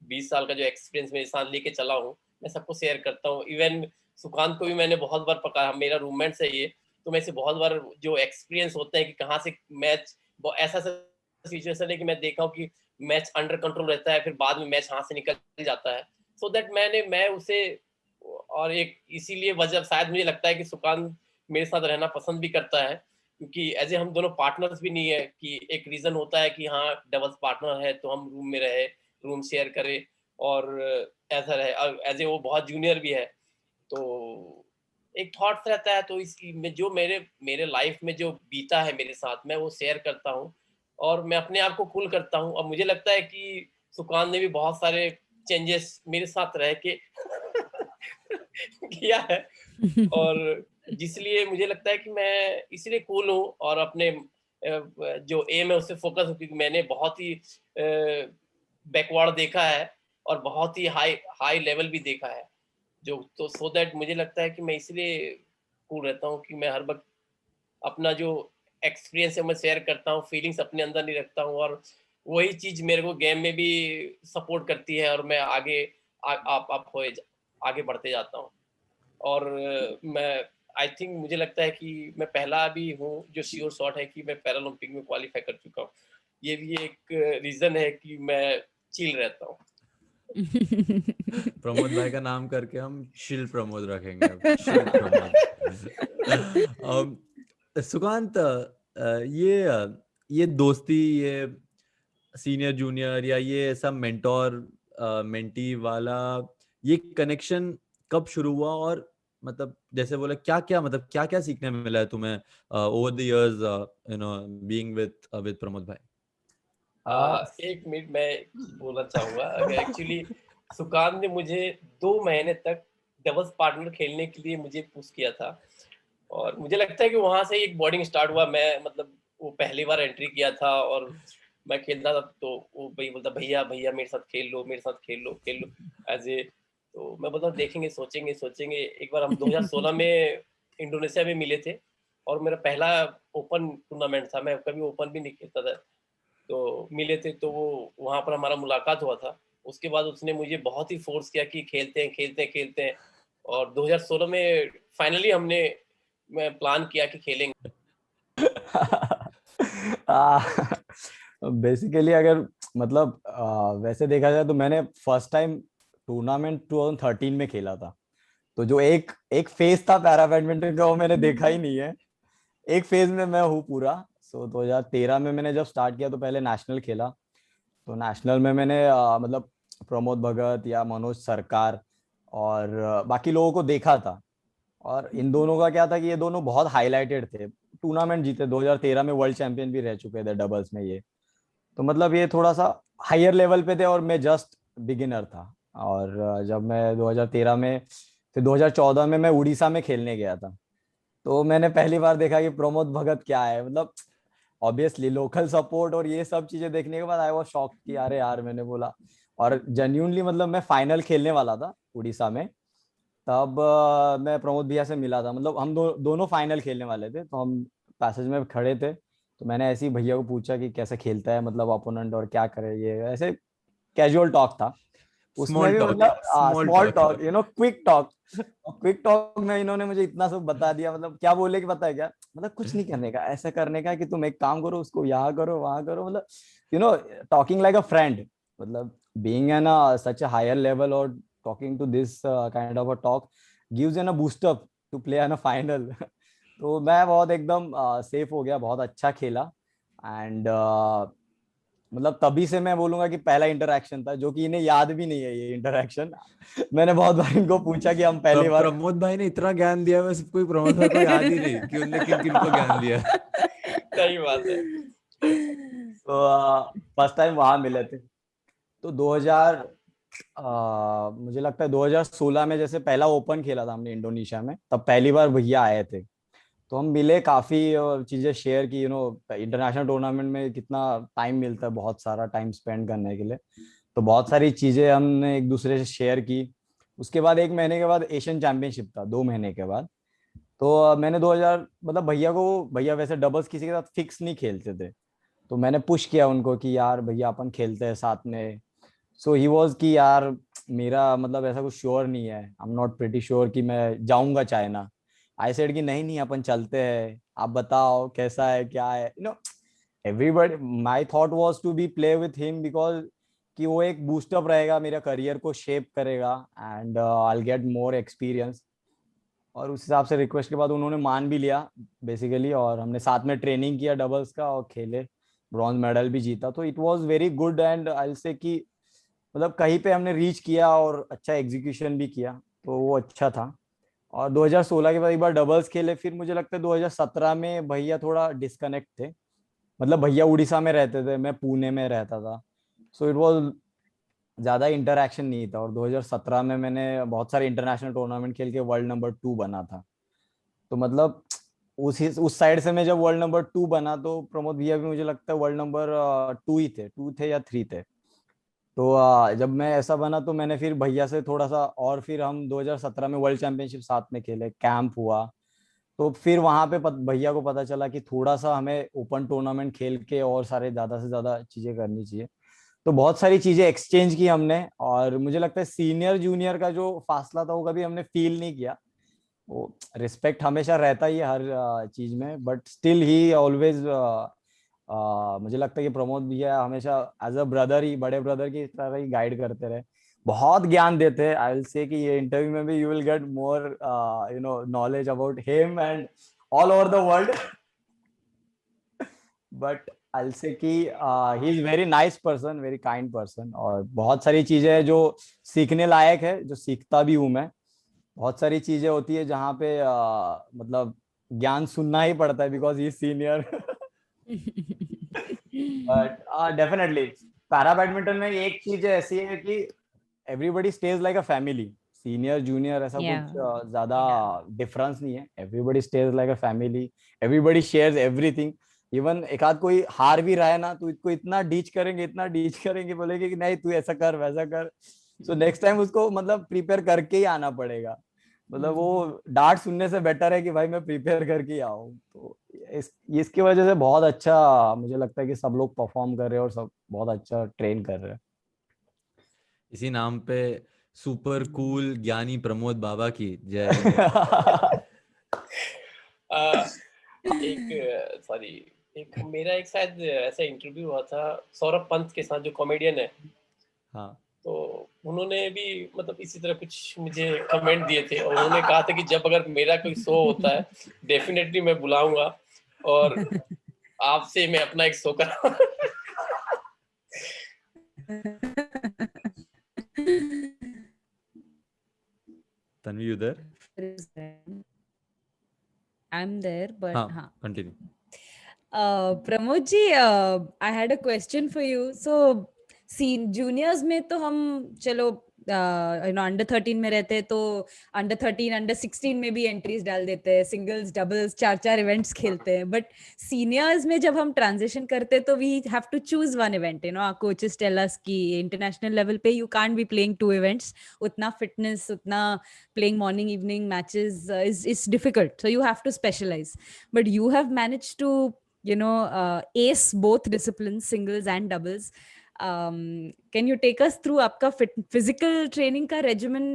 20 साल का जो एक्सपीरियंस मेरे साथ लेके चला हूँ, मैं सबको शेयर करता हूँ. इवन सुकांत को भी मैंने बहुत बार पकाया, मेरा रूममेट है ये, तो मैं से बहुत बार जो एक्सपीरियंस होता है कि कहाँ से मैच ऐसा सिचुएशन है कि मैं देखा हूँ कि मैच अंडर कंट्रोल रहता है, फिर बाद में मैच हाथ से निकल जाता है. सो दैट मैं उसे, और एक इसीलिए वजह शायद मुझे लगता है कि सुकांत मेरे साथ रहना पसंद भी करता है, क्योंकि एज ए हम दोनों पार्टनर्स भी नहीं है. कि एक रीजन होता है कि हाँ डबल्स पार्टनर है तो हम रूम में रहे, रूम शेयर करें, और ऐसा रहे. एज ए वो बहुत जूनियर भी है, तो एक थॉट्स रहता है. तो इसकी में जो मेरे लाइफ में जो बीता है मेरे साथ, मैं वो शेयर करता हूँ और मैं अपने आप को कूल करता हूँ. और मुझे लगता है कि सुकांत ने भी बहुत सारे चेंजेस मेरे साथ रह के किया है, और जिसलिए मुझे लगता है कि मैं इसलिए कूल हूँ और अपने जो एम है उससे फोकस हूँ, क्योंकि मैंने बहुत ही बैकवर्ड देखा है और बहुत ही हाई लेवल भी देखा है, जो तो सो दैट मुझे लगता है कि मैं इसलिए कूल रहता हूँ कि मैं हर वक्त अपना जो एक्सपीरियंस है मैं शेयर करता हूँ, फीलिंग्स अपने अंदर नहीं रखता हूँ. और वही चीज मेरे को गेम में भी सपोर्ट करती है, और मैं आगे बढ़ते जाता हूँ. और मैं आई थिंक मुझे लगता है कि मैं पहला भी हूँ जो श्योर शॉट है कि मैं पैरालंपिक में क्वालिफाई कर चुका हूँ. ये भी एक रीजन है कि मैं चिल रहता हूँ. प्रमोद भाई का नाम करके हम चिल प्रमोद रखेंगे अब. चिल प्रमोद. सुकांत, ये दोस्ती, ये सीनियर जूनियर या ये ऐसा मेंटोर मेंटी वाला ये कनेक्शन कब शुरू हुआ? और मतलब जैसे बोला क्या क्या मतलब क्या क्या सीखने में मिला है तुम्हें over the years you know being with Pramod भाई? एक मिनट मैं बोलना चाहूंगा। एक्चुअली सुकांत ने मुझे 2 महीने तक डबल्स पार्टनर खेलने के लिए मुझे पुश किया था, और मुझे लगता है कि वहां से एक बॉर्डिंग स्टार्ट हुआ। मैं मतलब वो पहली बार एंट्री किया था और मैं खेल रहा था, तो वो भाई बोलता भैया भैया मेरे साथ खेल लो, मेरे साथ खेल लो एज ए। तो मैं बोलता देखेंगे, सोचेंगे सोचेंगे। एक बार हम 2016 में इंडोनेशिया में मिले थे, और मेरा पहला ओपन टूर्नामेंट था, मैं कभी ओपन भी नहीं खेलता था। तो मिले थे, तो वो वहाँ पर हमारा मुलाकात हुआ था। उसके बाद उसने मुझे बहुत ही फोर्स किया कि खेलते हैं खेलते हैं खेलते हैं, और 2016 में फाइनली हमने मैं प्लान किया कि खेलेंगे। बेसिकली अगर मतलब वैसे देखा जाए तो मैंने फर्स्ट टाइम टूर्नामेंट 2013 में खेला था। तो जो एक एक फेज था पैरा बैडमिंटन का वो मैंने देखा ही नहीं है। एक फेज में मैं हूँ पूरा। सो 2013 में मैंने जब स्टार्ट किया तो पहले नेशनल खेला। तो नेशनल में मैंने मतलब प्रमोद भगत या मनोज सरकार और बाकी लोगों को देखा था। और इन दोनों का क्या था कि ये दोनों बहुत हाईलाइटेड थे, टूर्नामेंट जीते, 2013 में वर्ल्ड चैंपियन भी रह चुके थे डबल्स में ये। तो मतलब ये थोड़ा सा हायर लेवल पे थे और मैं जस्ट बिगिनर था। और जब मैं 2013 में फिर 2014 में मैं उड़ीसा में खेलने गया था, तो मैंने पहली बार देखा कि प्रमोद भगत क्या है। मतलब ऑब्वियसली लोकल सपोर्ट और ये सब चीजें देखने के बाद आई वाज शॉक्ड कि अरे यार, मैंने बोला। और जेन्युइनली मतलब मैं फाइनल खेलने वाला था उड़ीसा में, तब मैं प्रमोद भैया से मिला था। मतलब हम दोनों फाइनल खेलने वाले थे, तो हम पैसेज में खड़े थे। तो मैंने ऐसे ही भैया को पूछा कि कैसे खेलता है, मतलब अपोनेंट, और क्या करे, ये ऐसे कैजुअल टॉक था। उसमें स्मॉल भी टॉक, मतलब small small talk. Talk, quick talk. Quick talk में इन्होंने मुझे इतना सब बता दिया। मतलब क्या बोले कि पता है क्या, मतलब कुछ नहीं करने का, ऐसा करने का कि तुम एक काम करो, उसको यहाँ करो वहां करो, मतलब you know talking like a friend. मतलब being an such a higher level और talking to this kind of a talk gives an a boost up to play an a final. तो मैं बहुत एकदम सेफ हो गया, बहुत अच्छा खेला। एंड मतलब तभी से मैं बोलूंगा कि पहला इंटरेक्शन था, जो कि इन्हें याद भी नहीं है ये इंटरेक्शन। मैंने बहुत बार इनको पूछा कि हम पहली बार प्रमोद भाई ने इतना ज्ञान दिया है, सबको प्रमोद भाई को याद ही नहीं कि उनने किन किन को ज्ञान दिया। सही बात है। तो फर्स्ट टाइम वहां मिले थे। तो 2000 मुझे लगता है 2016 में जैसे पहला ओपन खेला था हमने इंडोनेशिया में, तब पहली बार भैया आए थे। तो हम मिले, काफी चीजें शेयर की। इंटरनेशनल टूर्नामेंट में कितना टाइम मिलता है, बहुत सारा टाइम स्पेंड करने के लिए। तो बहुत सारी चीजें हमने एक दूसरे से शेयर की। उसके बाद 1 महीने के बाद एशियन चैंपियनशिप था, 2 महीने के बाद। तो मैंने 2000 मतलब भैया वैसे डबल्स किसी के साथ फिक्स नहीं खेलते थे। तो मैंने पुश किया उनको कि यार भैया अपन खेलते हैं साथ में। सो ही वॉज कि यार मेरा मतलब ऐसा कुछ श्योर नहीं है, I am not pretty sure कि मैं जाऊंगा चाइना। आई सेड कि नहीं नहीं अपन चलते हैं, आप बताओ कैसा है क्या है। Everybody, my thought was to be play with him because कि वो एक बूस्टअप रहेगा, मेरा करियर को शेप करेगा and I get more experience. और उस हिसाब से रिक्वेस्ट के बाद उन्होंने मान भी लिया बेसिकली। और हमने साथ में ट्रेनिंग किया डबल्स का और खेले, ब्रॉन्ज मेडल भी जीता। तो it was very good and I say कि मतलब कहीं पे हमने रीच किया और अच्छा एग्जीक्यूशन भी किया, तो वो अच्छा था। और 2016 के बाद एक बार डबल्स खेले। फिर मुझे लगता है 2017 में भैया थोड़ा डिस्कनेक्ट थे। मतलब भैया उड़ीसा में रहते थे, मैं पुणे में रहता था। सो इट वाज ज्यादा इंटरेक्शन नहीं था। और 2017 में मैंने बहुत सारे इंटरनेशनल टूर्नामेंट खेल के वर्ल्ड नंबर 2 बना था। तो मतलब उस साइड से मैं जब वर्ल्ड नंबर 2 बना, तो प्रमोद भैया भी मुझे लगता है वर्ल्ड नंबर 2 थे या 3 थे। तो जब मैं ऐसा बना तो मैंने फिर भैया से थोड़ा सा, और फिर हम 2017 में वर्ल्ड चैंपियनशिप साथ में खेले, कैंप हुआ। तो फिर वहां पे भैया को पता चला कि थोड़ा सा हमें ओपन टूर्नामेंट खेल के और सारे ज्यादा से ज्यादा चीजें करनी चाहिए। तो बहुत सारी चीजें एक्सचेंज की हमने। और मुझे लगता है सीनियर जूनियर का जो फासला था वो कभी हमने फील नहीं किया। वो रिस्पेक्ट हमेशा रहता ही है हर चीज में, बट स्टिल ही ऑलवेज मुझे लगता है कि प्रमोद भैया हमेशा एज अ ब्रदर ही, बड़े ब्रदर की तरह ही गाइड करते रहे, बहुत ज्ञान देते हैं। आई विल से कि ये इंटरव्यू में भी you will get more knowledge about him and all over the world. But I'll say कि he is very nice person, very kind person, और बहुत सारी चीजें हैं जो सीखने लायक है, जो सीखता भी हूँ मैं। बहुत सारी चीजें होती है जहाँ पे मतलब ज्ञान सुनना ही पड़ता है because he senior. But definitely para badminton में एक चीज ऐसी है कि everybody stage like a family. Senior junior ऐसा Yeah. कुछ ज्यादा डिफरेंस नहीं है। Everybody stage like a family, everybody shares everything. Even एक आध कोई हार भी रहा है ना तो इसको इतना डीच करेंगे, बोलेंगे कि नहीं तू ऐसा कर वैसा कर। सो नेक्स्ट टाइम उसको मतलब प्रिपेयर करके ही आना पड़ेगा। मतलब वो डांट सुनने से बेटर है कि भाई मैं प्रिपेयर करके ही आऊँ। तो इसकी वजह से बहुत अच्छा मुझे लगता है कि सब लोग परफॉर्म कर रहे हैं और सब बहुत अच्छा ट्रेन कर रहे हैं। इसी नाम पे सुपर कूल ज्ञानी प्रमोद बाबा की जय। एक मेरा एक शायद ऐसा इंटरव्यू हुआ था सौरभ पंत के साथ, जो कॉमेडियन है। हाँ, तो उन्होंने भी मतलब इसी तरह कुछ मुझे कमेंट दिए थे, और उन्होंने कहा था कि जब अगर मेरा कोई शो होता है डेफिनेटली मैं बुलाऊंगा और आपसे मैं अपना एक शो कराऊंगा। तन्वी उधर? I'm there, but हाँ, continue. Pramod ji, I had a question for you. So, juniors में तो हम चलो अंडर 13 में रहते हैं तो अंडर 13 अंडर 16 में भी एंट्रीज डाल देते हैं, सिंगल्स डबल्स 4 इवेंट्स खेलते हैं। बट सीनियर्स में जब हम ट्रांजिशन करते हैं तो we have to choose one event. Our coaches tell us कि इंटरनेशनल लेवल पे you can't be playing 2 events, उतना फिटनेस, उतना playing morning evening matches is difficult, so you have to specialise. But you have managed to ace both disciplines, singles and doubles. Can you take us through आपका physical training का regimen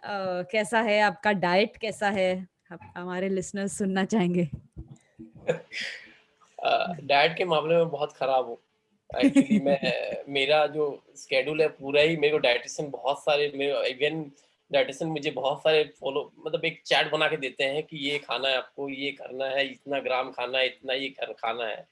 कैसा है, आपका diet कैसा है? हमारे listeners सुनना चाहेंगे। डाइट के मामले में बहुत खराब हूँ एक्चुअली। मेरा जो स्केड्यूल है पूरा ही, मेरे को डाइटिशियन बहुत सारे, इवन डाइटिशियन मुझे बहुत सारे फॉलो, मतलब एक चैट बना के देते हैं कि ये खाना है आपको, ये करना है, इतना ग्राम खाना है, इतना ये खाना है।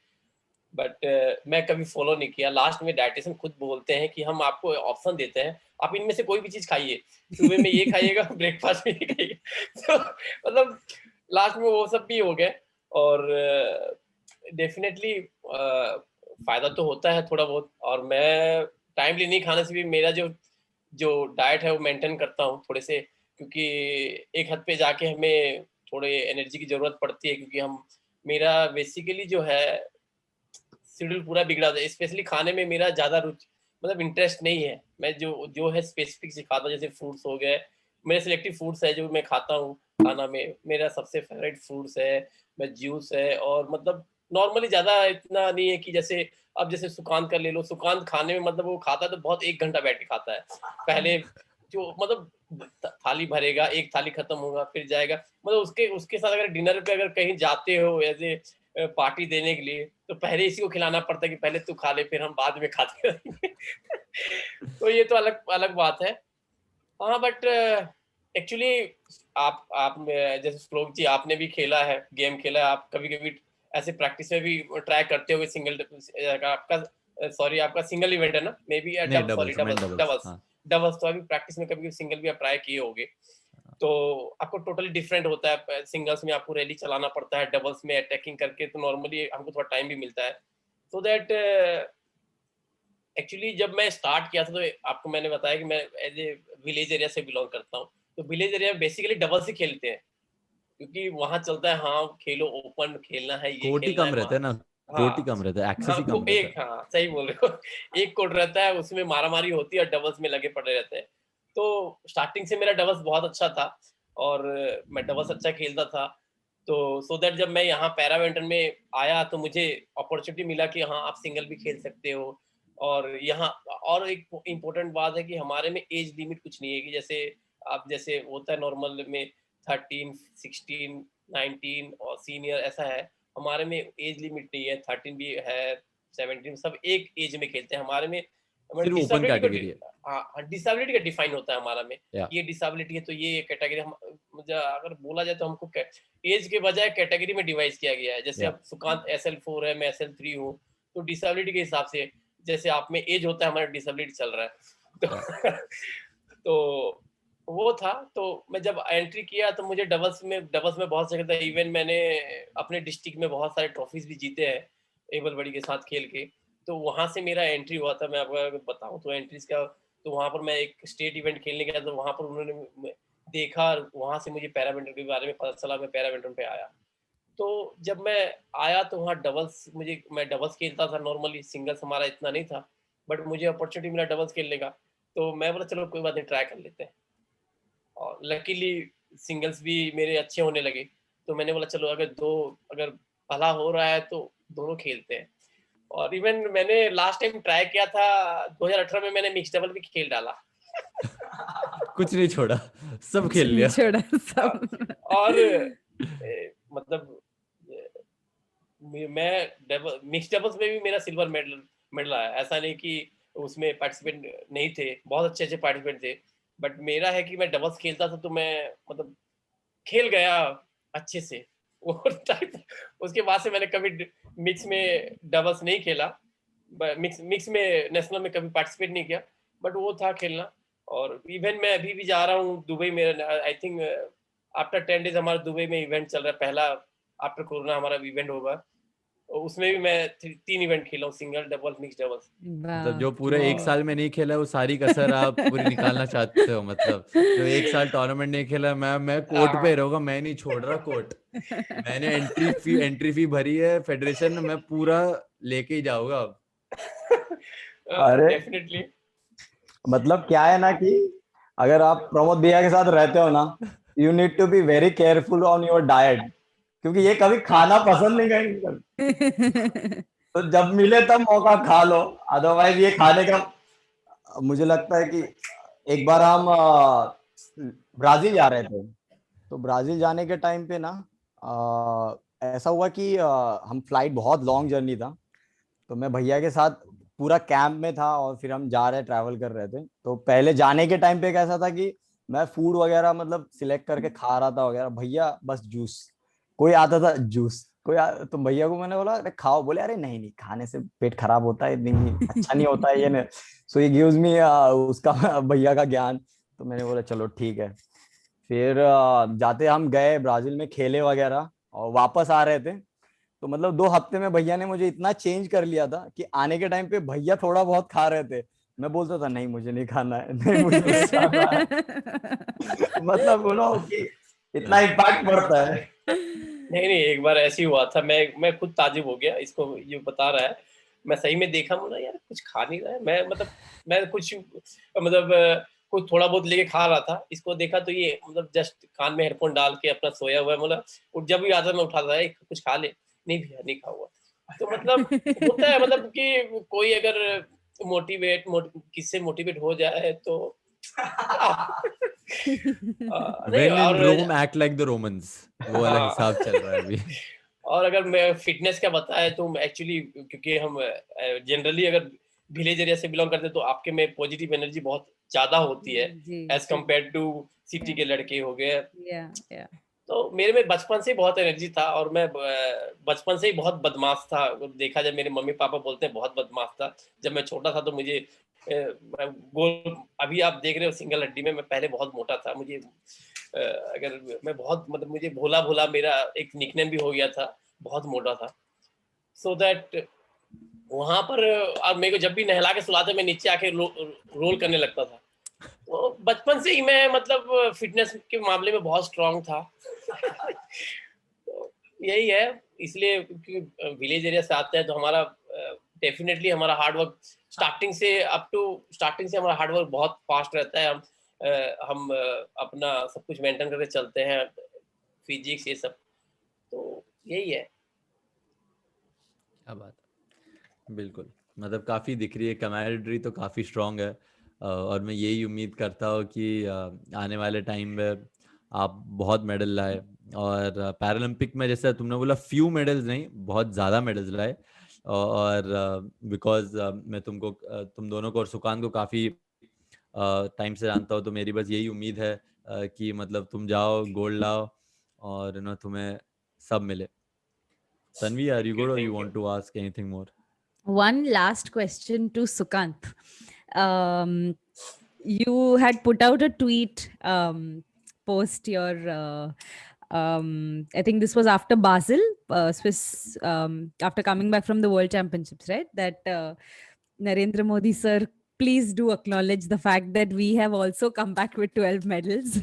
बट मैं कभी फॉलो नहीं किया। लास्ट में डाइटिशियन खुद बोलते हैं कि हम आपको ऑप्शन देते हैं, आप इनमें से कोई भी चीज़ खाइए, सुबह में ये खाइएगा, ब्रेकफास्ट में ये खाइएगा। तो मतलब लास्ट में वो सब भी हो गए। और डेफिनेटली फ़ायदा तो होता है थोड़ा बहुत। और मैं टाइमली नहीं खाने से भी मेरा जो डाइट है वो मेंटेन करता हूँ थोड़े से, क्योंकि एक हद पे जाके हमें थोड़े एनर्जी की ज़रूरत पड़ती है, क्योंकि मेरा बेसिकली जो है शेड्यूल पूरा बिगड़ा था। स्पेशली खाने में मेरा ज़्यादा रुचि, मतलब इंटरेस्ट नहीं है। मैं जो है स्पेसिफिक से खाता हूँ, जैसे फ्रूट्स हो गए, मेरे सिलेक्टिव फ्रूट्स है जो मैं खाता हूँ खाना में। मेरा सबसे फेवरेट फ्रूट्स है, मैं जूस है, और मतलब नॉर्मली ज़्यादा इतना नहीं है कि जैसे अब जैसे सुकांत का ले लो, सुकांत खाने में मतलब वो खाता है तो बहुत 1 घंटा बैठ के खाता है। पहले जो मतलब थाली भरेगा, एक थाली खत्म होगा फिर जाएगा। मतलब उसके साथ अगर डिनर पे अगर कहीं जाते हो ऐसे पार्टी देने के लिए, तो पहले इसी को खिलाना पड़ता है कि पहले तू खा ले, फिर हम बाद में खाते रहेंगे। तो ये तो अलग अलग बात है। हाँ, बट एक्चुअली आप जैसे श्लोक जी, आपने भी खेला है, गेम खेला है, आप कभी-कभी ऐसे प्रैक्टिस में भी ट्राई करते होगे सिंगल आपका सिंगल इवेंट है ना? मे बी नहीं, सॉरी डबल्स, डबल्स हाँ। डबल्स तो अभी प्रैक्टिस में कभी सिंगल भी आप ट्राई किए होंगे। तो आपको टोटली डिफरेंट होता है। सिंगल्स में आपको रैली चलाना पड़ता है, डबल्स में अटैकिंग करके तो नॉर्मली हमको थोड़ा टाइम भी मिलता है। सो दैट एक्चुअली जब मैं स्टार्ट किया था तो आपको मैंने बताया कि मैं एज ए विलेज एरिया से बिलोंग करता हूँ। तो विलेज एरिया में बेसिकली डबल्स ही खेलते हैं, क्योंकि वहाँ चलता है, हाँ खेलो, ओपन खेलना है, ये कोर्ट ही खेलना है कम रहता है वहाँ। ना, कोर्ट ही हाँ कम रहता है, एक्सेस हाँ, ही कम रहता है। हाँ सही बोल रहे हो। एक कोर्ट रहता है, उसमें मारामारी होती है और डबल्स में लगे पड़े रहते हैं। तो स्टार्टिंग से मेरा डबल्स बहुत अच्छा था और मैं डबल्स अच्छा खेलता था। तो सो दैट जब मैं यहाँ पैरा बैडमिंटन में आया तो मुझे अपॉर्चुनिटी मिला कि हाँ आप सिंगल भी खेल सकते हो। और यहाँ और एक इम्पोर्टेंट बात है कि हमारे में एज लिमिट कुछ नहीं है, कि जैसे आप जैसे होता है नॉर्मल में 13, 16, 19 और सीनियर ऐसा है। हमारे में एज लिमिट नहीं है, 13 भी है, 17, सब एक एज में खेलते हैं। हमारे में सिर्फ ओपन कैटेगरी है। हाँ, डिसेबिलिटी का डिफाइन होता है हमारा में। या ये डिसेबिलिटी है तो ये कैटेगरी हम, मुझे अगर बोला जाए तो हमको एज के बजाय कैटेगरी में डिवाइड किया गया है। जैसे या अब सुकांत SL4 है, मैं SL3 हूँ, तो डिसेबिलिटी के हिसाब से, जैसे आप में एज होता है, हमारा डिसेबिलिटी चल रहा है तो वो था। तो मैं जब एंट्री किया तो मुझे डबल्स में बहुत सही था। इवन मैंने अपने डिस्ट्रिक्ट में बहुत सारे ट्रॉफीज भी जीते हैं एबल बड़ी के साथ खेल के। तो वहां से मेरा एंट्री हुआ था। मैं आपको अगर बताऊं तो एंट्रीज का, तो वहां पर मैं एक स्टेट इवेंट खेलने गया, तो वहां पर उन्होंने देखा और वहां से मुझे पैरामिलिट्री के बारे में पता चला। मैं पैरामिलिट्री पे आया। तो जब मैं आया तो वहाँ डबल्स, मैं डबल्स खेलता था नॉर्मली, सिंगल्स हमारा इतना नहीं था, बट मुझे अपॉर्चुनिटी मिला डबल्स खेलने का। तो मैं बोला चलो कोई बात नहीं, ट्राई कर लेते हैं। और लकीली सिंगल्स भी मेरे अच्छे होने लगे। तो मैंने बोला चलो अगर भला हो रहा है तो दोनों खेलते हैं। और इवन मैंने लास्ट टाइम ट्राई किया था 2018 में, मैंने मिक्स डबल भी खेल डाला कुछ नहीं छोड़ा, सब कुछ खेल नहीं लिया। छोड़ा सब। और मतलब मैं मिक्स डबल्स में भी मेरा सिल्वर मेडल आया। ऐसा नहीं कि उसमें पार्टिसिपेंट नहीं थे, बहुत अच्छे पार्टिसिपेंट थे, बट मेरा है कि मैं डबल्स खेलता था तो मैं मतलब खेल गया अच्छे से और उसके बाद से मैंने कभी मिक्स में डबल्स नहीं खेला। मिक्स में नेशनल में कभी पार्टिसिपेट नहीं किया, बट वो था खेलना। और इवन मैं अभी भी जा रहा हूँ दुबई में। आई थिंक आफ्टर 10 डेज हमारा दुबई में इवेंट चल रहा है, पहला आफ्टर कोरोना हमारा इवेंट होगा। उसमें भी मैं 3 इवेंट खेला हूँ, सिंगल, डबल, मिक्स डबल्स। मतलब वाह जो पूरे एक साल में नहीं खेला, वो सारी कसर आप पूरी निकालना चाहते हो। मतलब जो एक साल टूर्नामेंट नहीं खेला, मैं कोर्ट पे रहूंगा, मैं नहीं छोड़ रहा कोर्ट। मैंने एंट्री फी भरी है फेडरेशन में, मैं पूरा लेके ही जाऊंगा अब। अरे डेफिनेटली। मतलब क्या है ना कि अगर आप प्रमोद भैया के साथ रहते हो ना, you need to be very careful on your diet, क्योंकि ये कभी खाना पसंद नहीं करेंगे। तो जब मिले तब मौका खा लो, अदरवाइज ये खाने का। मुझे लगता है कि एक बार हम ब्राजील जा रहे थे, तो ब्राजील जाने के टाइम पे ना ऐसा हुआ कि हम फ्लाइट, बहुत लॉन्ग जर्नी था, तो मैं भैया के साथ पूरा कैंप में था और फिर हम जा रहे ट्रैवल कर रहे थे। तो पहले जाने के टाइम पे कैसा था कि मैं फूड वगैरह मतलब सिलेक्ट करके खा रहा था वगैरह, भैया बस जूस, कोई आता था जूस, तो भैया को मैंने बोला अरे खाओ, बोले अरे नहीं नहीं, खाने से पेट खराब होता है, नहीं अच्छा नहीं होता है ये नहीं। सो ये गिव्स मी उसका भैया का ज्ञान। तो मैंने बोला चलो ठीक है। फिर जाते हम गए ब्राजील में, खेले वगैरह और वापस आ रहे थे। तो मतलब 2 हफ्ते में भैया ने मुझे इतना चेंज कर लिया था कि आने के टाइम पे भैया थोड़ा बहुत खा रहे थे, मैं बोलता था नहीं मुझे नहीं खाना है, नहीं मुझे नहीं खाना है। मतलब बोलो कि इतना इम्पैक्ट पड़ता है। नहीं नहीं, एक बार ऐसे ही हुआ था। मैं खुद ताजुब हो गया, इसको ये बता रहा है। मैं सही में देखा, बोला यार कुछ खा नहीं रहा है। मैं कुछ कुछ थोड़ा बहुत लेके खा रहा था। इसको देखा तो ये मतलब जस्ट कान में हेडफोन डाल के अपना सोया हुआ है। बोला जब भी आता मैं उठाता है, कुछ खा ले। नहीं भैया नहीं खाऊंगा। तो मतलब होता है, मतलब कि कोई अगर किससे मोटिवेट हो जाए तो नहीं। When in और Rome, act like the Romans, वो वाला हाँ हिसाब चल रहा है अभी। और अगर मैं फिटनेस का बताए तो एक्चुअली, क्योंकि हम जनरली अगर विलेज एरिया से बिलोंग करते हैं तो आपके में पॉजिटिव एनर्जी बहुत ज्यादा होती है जी एज जी कम्पेयर टू सिटी के लड़के हो गए। या तो मेरे में बचपन से ही बहुत एनर्जी था और मैं बचपन से ही बहुत बदमाश था। देखा जाए, मेरे मम्मी पापा बोलते हैं बहुत बदमाश था। जब मैं छोटा था तो मुझे गोल, अभी आप देख रहे हो सिंगल हड्डी में, मैं पहले बहुत मोटा था। मुझे अगर मैं बहुत मतलब मुझे भोला भोला, मेरा एक निकनेम भी हो गया था, बहुत मोटा था। सो दैट वहां पर और मेरे को जब भी नहला के सुलाते मैं नीचे आके रोल करने लगता था। तो बचपन से ही मैं मतलब फिटनेस के मामले में बहुत स्ट्रांग था। तो यही है। इसलिए क्योंकि विलेज एरिया से आते हैं तो हमारा डेफिनेटली हमारा हार्डवर्क स्टार्टिंग से हमारा हार्डवर्क बहुत फास्ट रहता है। हम अपना सब कुछ मेंटेन करके चलते हैं, फिजिक्स ये सब। तो यही है। क्या बात है, बिल्कुल। मतलब काफ़ी दिख रही है, कमेंट्री तो काफ़ी स्ट्रांग है। और मैं यही उम्मीद करता हूँ कि आने वाले टाइम में आप बहुत मेडल लाए। और पैरालंपिक में जैसे तुमने बोला फ्यू मेडल्स नहीं, बहुत ज़्यादा मेडल्स लाए। और बिकॉज मैं तुम दोनों को और सुकांत को काफ़ी टाइम से जानता हूँ, तो मेरी बस यही उम्मीद है कि मतलब तुम जाओ, गोल्ड लाओ और तुम्हें सब मिले। Tanvi, are you good or you thank you. want to ask anything more? One last question to Sukant. You had put out a tweet post your, I think this was after Basel, Swiss, after coming back from the World Championships, right? That Narendra Modi sir, please do acknowledge the fact that we have also come back with 12 medals.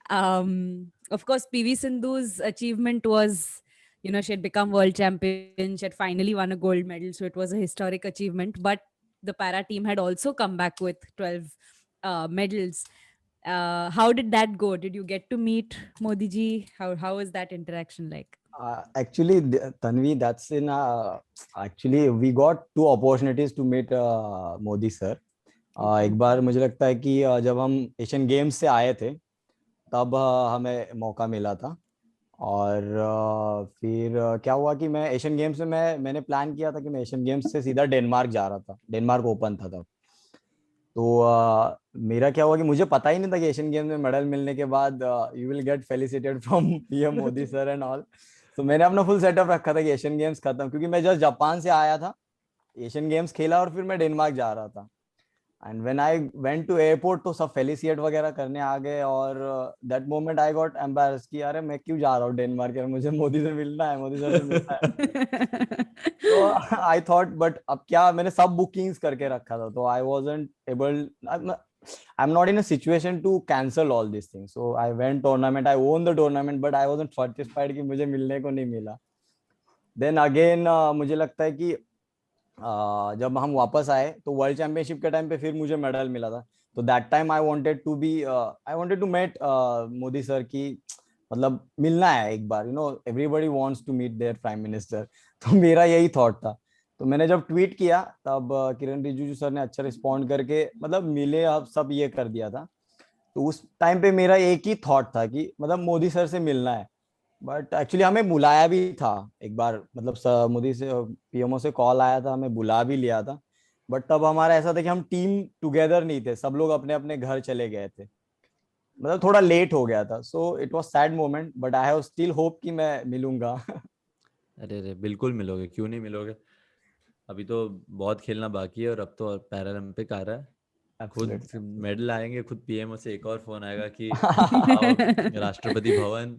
Of course, PV Sindhu's achievement was, you know, she had become world champion, she had finally won a gold medal, so it was a historic achievement. But the para team had also come back with 12 medals. How did that go? Did you get to meet Modi ji? How was that interaction like? Actually, Tanvi, that's in actually we got two opportunities to meet Modi sir. एक बार मुझे लगता है कि जब हम Asian games से आए थे तब हमें मौका मिला था। और फिर क्या हुआ कि मैं एशियन गेम्स में मैंने प्लान किया था कि मैं एशियन गेम्स से सीधा डेनमार्क जा रहा था, डेनमार्क ओपन था तब। तो मेरा क्या हुआ कि मुझे पता ही नहीं था कि एशियन गेम्स में मेडल मिलने के बाद you will get felicitated from PM Modi sir and all. तो मैंने अपना फुल सेटअप रखा था कि एशियन गेम्स खत्म, क्योंकि मैं जस्ट जापान से आया था, एशियन गेम्स खेला और फिर मैं डेनमार्क जा रहा था। And when I went to airport तो सब फेलिसिएट वगैरह करने आ गए, और that moment I got embarrassed कि अरे मैं क्यों जा रहा हूँ डेनमार्क, यार मुझे मोदी से मिलना है, मोदी सर से मिलना है। तो आई थॉट, बट अब क्या, मैंने सब बुकिंग्स करके रखा था, तो I wasn't able, I'm not in a situation to cancel all these things. So I went tournament, I won the tournament, but I wasn't satisfied कि मुझे मिलने को नहीं मिला। Then again मुझे लगता है कि जब हम वापस आए तो वर्ल्ड चैंपियनशिप के टाइम पे फिर मुझे मेडल मिला था। तो that time I wanted to meet Modi sir की, मतलब मिलना है एक बार, you know everybody wants to meet their prime minister. तो मेरा यही थॉट था। तो मैंने जब ट्वीट किया तब किरण रिजिजू सर ने अच्छा रिस्पॉन्ड करके मतलब मिले, अब सब ये कर दिया था। तो उस टाइम पे मेरा एक ही थॉट था कि मतलब मोदी सर से मिलना है। बट एक्चुअली हमें बुलाया भी था एक बार, मतलब मोदी से पीएमओ से कॉल आया था, हमें बुला भी लिया था। बट तब हमारा ऐसा था कि हम टीम टुगेदर नहीं थे, सब लोग अपने अपने घर चले गए थे, मतलब थोड़ा लेट हो गया था। So it was sad moment, but I have still hope कि मैं मिलूंगा। अरे अरे बिल्कुल मिलोगे, क्यों नहीं मिलोगे। अभी तो बहुत खेलना बाकी है और अब तो पैरालंपिक आ रहा है। खुद Absolutely. मेडल आएंगे, खुद पीएमओ से एक और फोन आएगा कि आओ राष्ट्रपति भवन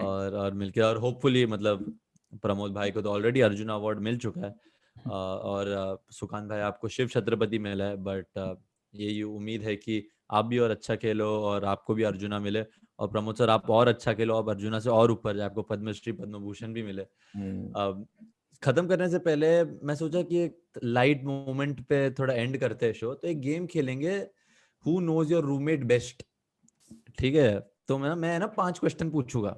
और मिलके, और होपफुली मतलब प्रमोद भाई को तो ऑलरेडी अर्जुन अवार्ड मिल चुका है, और सुकांत भाई आपको शिव छत्रपति मिला है, बट ये उम्मीद है कि आप भी और अच्छा खेलो और आपको भी अर्जुना मिले, और प्रमोद सर आप और अच्छा खेलो, आप अर्जुना से और ऊपर जाए, आपको पद्मश्री पद्म भूषण भी मिले। खत्म करने से पहले मैं सोचा कि एक लाइट मोमेंट पे थोड़ा एंड करते हैं शो, तो एक गेम खेलेंगे, who knows your roommate best. ठीक है, तो मैं ना 5 क्वेश्चन पूछूंगा।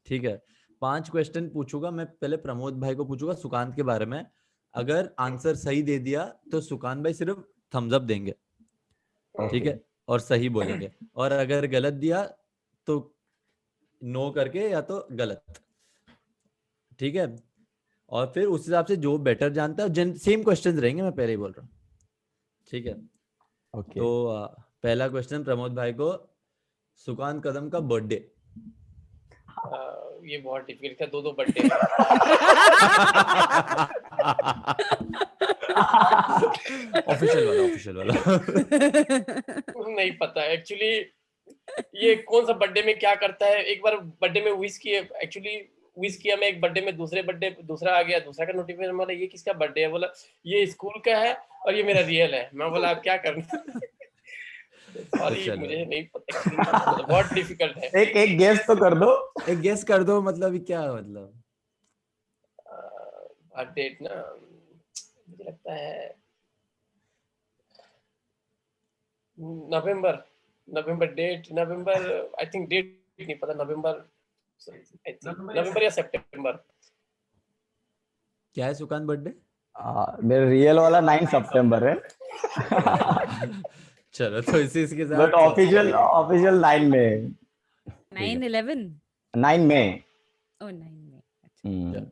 ठीक है, 5 क्वेश्चन पूछूंगा मैं, पहले प्रमोद भाई को पूछूंगा सुकांत के बारे में। अगर आंसर सही दे दिया तो सुकांत भाई सिर्फ थम्स अप देंगे, ठीक है, और सही बोलेंगे, और अगर गलत दिया तो नो करके या तो गलत। ठीक है, और फिर उस हिसाब से जो बेटर जानता है, सेम क्वेश्चन रहेंगे, मैं पहले ही बोल रहा हूँ। ठीक है, ओके। तो पहला क्वेश्चन प्रमोद भाई को, सुकांत कदम का बर्थडे। ये बहुत डिफिकल्ट था, दो बर्थडे है। ऑफिशियल वाला नहीं पता एक्चुअली, ये कौन सा बर्थडे में क्या करता है। एक बार बर्थडे में विश किए, एक्चुअली विश किया मैं एक बर्थडे में, दूसरे बर्थडे दूसरा आ गया, दूसरा का नोटिफिकेशन, बोला ये किसका बर्थडे है, बोला ये स्कूल का है और ये मेरा रियल है। मैं बोला आप क्या करना। सॉरी मुझे नहीं पता एक्चुअली, बहुत डिफिकल्ट है। एक गेस तो कर दो। एक गेस कर दो, मतलब क्या मतलब डेट ना, मुझे लगता है November date, November I think, date नहीं पता, नवंबर या सितंबर। क्या है सुकांत बर्थडे? मेरा रियल वाला 9 सितंबर है। चलो तो इसके साथ बट ऑफिशियल 9 में। 9/11? 9 में। Oh, 9 में।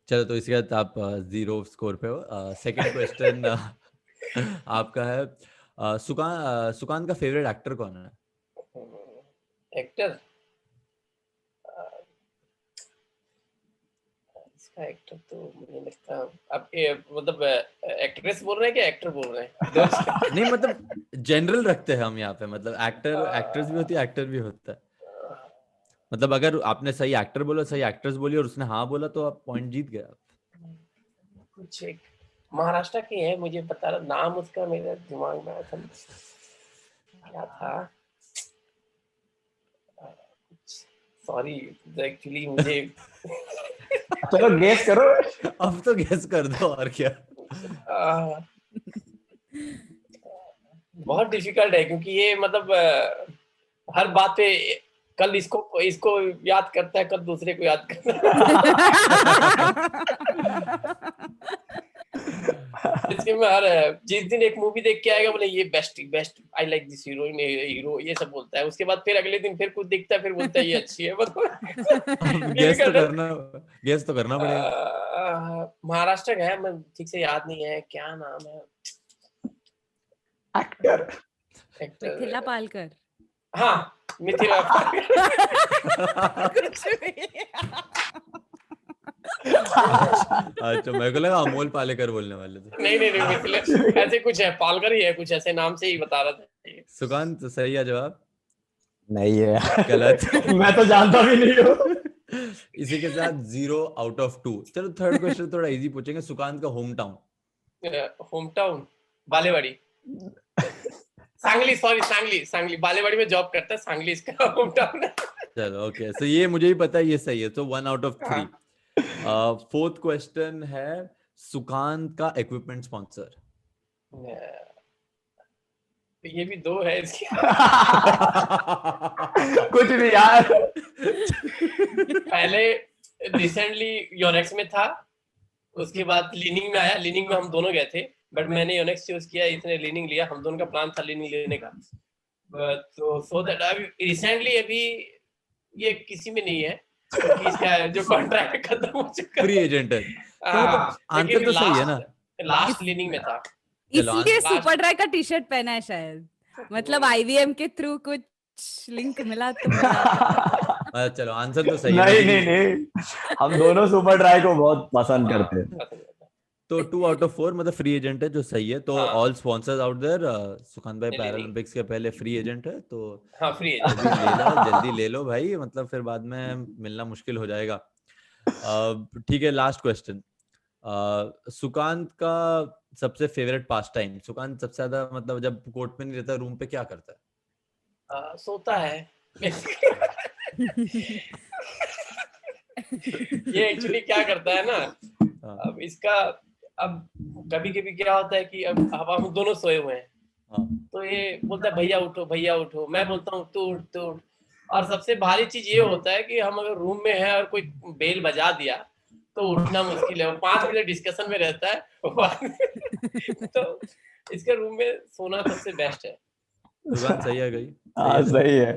चलो तो इसके बाद आप 0 स्कोर पे हो। सेकंड क्वेश्चन आपका है, सुकांत का फेवरेट एक्टर कौन है? एक्टर अच्छा एक्टर तो मुझे लगता है अब मतलब एक्ट्रेस बोल रहे हैं कि एक्टर बोल रहे हैं? नहीं मतलब जनरल रखते हैं हम यहाँ पे, मतलब एक्ट्रेस भी होती है, एक्टर भी होता है। मतलब अगर आपने सही एक्टर बोला, सही एक्ट्रेस बोली और उसने हाँ बोला तो आप पॉइंट जीत गए आप। कुछ एक महाराष्ट्र की है, मुझे पता रहा नाम उसका मेरे दिमाग में आया था, क्या था, सॉरी एक्चुअली मुझे चलो गेस करो। अब तो गेस कर दो और क्या। आ, बहुत डिफिकल्ट है क्योंकि ये मतलब हर बात पे कल इसको इसको याद करता है, कल दूसरे को याद करता है। इसके में हर जिस दिन एक मूवी देख के आएगा बोले ये best best, I like this heroine, hero, ये सब बोलता है। उसके बाद फिर अगले दिन फिर कुछ दिखता है, फिर बोलता है ये अच्छी है। मतलब गेस तो करना पड़ेगा। महाराष्ट्र का है, मैं ठीक से याद नहीं है क्या नाम है एक्टर। मिथिला पालकर। हाँ मिथिला अच्छा मेरे को लगा अमोल पालेकर बोलने वाले थे। नहीं मिथिला ऐसे कुछ है, पालकर ही है, कुछ ऐसे नाम से ही बता रहा था। सुकांत सही है जवाब? नहीं है। गलत। मैं तो जानता भी नहीं हूँ। इसी के साथ 0 आउट ऑफ 2। चलो थर्ड क्वेश्चन थोड़ा इजी पूछेंगे। सुकांत का home town. Home town Balewadi, Sangli, sorry Sangli Balewadi में जॉब करता है, सांगली इसका होम टाउन है। चलो ओके, सो ये मुझे ही पता है, ये सही है, तो 1 आउट ऑफ 3। फोर्थ क्वेश्चन है सुकांत का इक्विपमेंट स्पॉन्सर। ये भी 2 है इसकी। कुछ नहीं यार। पहले रिसेंटली योनेक्स में था, उसके बाद लीनिंग में आया, लीनिंग में हम दोनों गए थे, बट मैंने योनेक्स चूज किया, इसने लीनिंग लिया, हम दोनों का प्लान था लीनिंग लेने का। तो सो दैट अभी रिसेंटली अभी ये किसी में नहीं है क्योंकि इसका जो कॉन्ट्रैक्ट खत्म हो चुका है, फ्री एजेंट है। तो मतलब आंसर तो सही है ना? लास्ट लीनिंग में था। इसलिए सुपर ड्राई का टी शर्ट पहना है शायद, मतलब IVM के थ्रू कुछ लिंक मिला तो मिला। चलो आंसर तो सही है। नहीं, हम दोनों सुपर ड्राई को बहुत पसंद करते हैं। तो 2 आउट ऑफ 4 मतलब फ्री एजेंट है, जो सही है। तो all sponsors out there, Sukant भाई पैरालंपिक्स के पहले फ्री एजेंट है, तो हाँ फ्री एजेंट जल्दी ले लो भाई, मतलब फिर बाद में मिलना मुश्किल हो जाएगा। ठीक है, लास्ट क्वेश्चन। सुकांत का सबसे फेवरेट पास टाइम। सुकांत सबसे ज्यादा मतलब जब कोर्ट में नहीं रहता, रूम पे क्या करता है? सोता है। ये एक्चुअली क्या करता है ना, अब इसका अब कभी कभी क्या होता है कि अब हम दोनों सोए हुए हैं, तो ये बोलता है भैया उठो, मैं बोलता हूँ तू उठ। और सबसे भारी चीज ये होता है कि हम अगर रूम में हैं और कोई बेल बजा दिया तो उठना मुश्किल है, वो 5 मिनट डिस्कशन में रहता है। तो इसके रूम में सोना सबसे बेस्ट है। सुकांत सही है गई? हाँ सही है।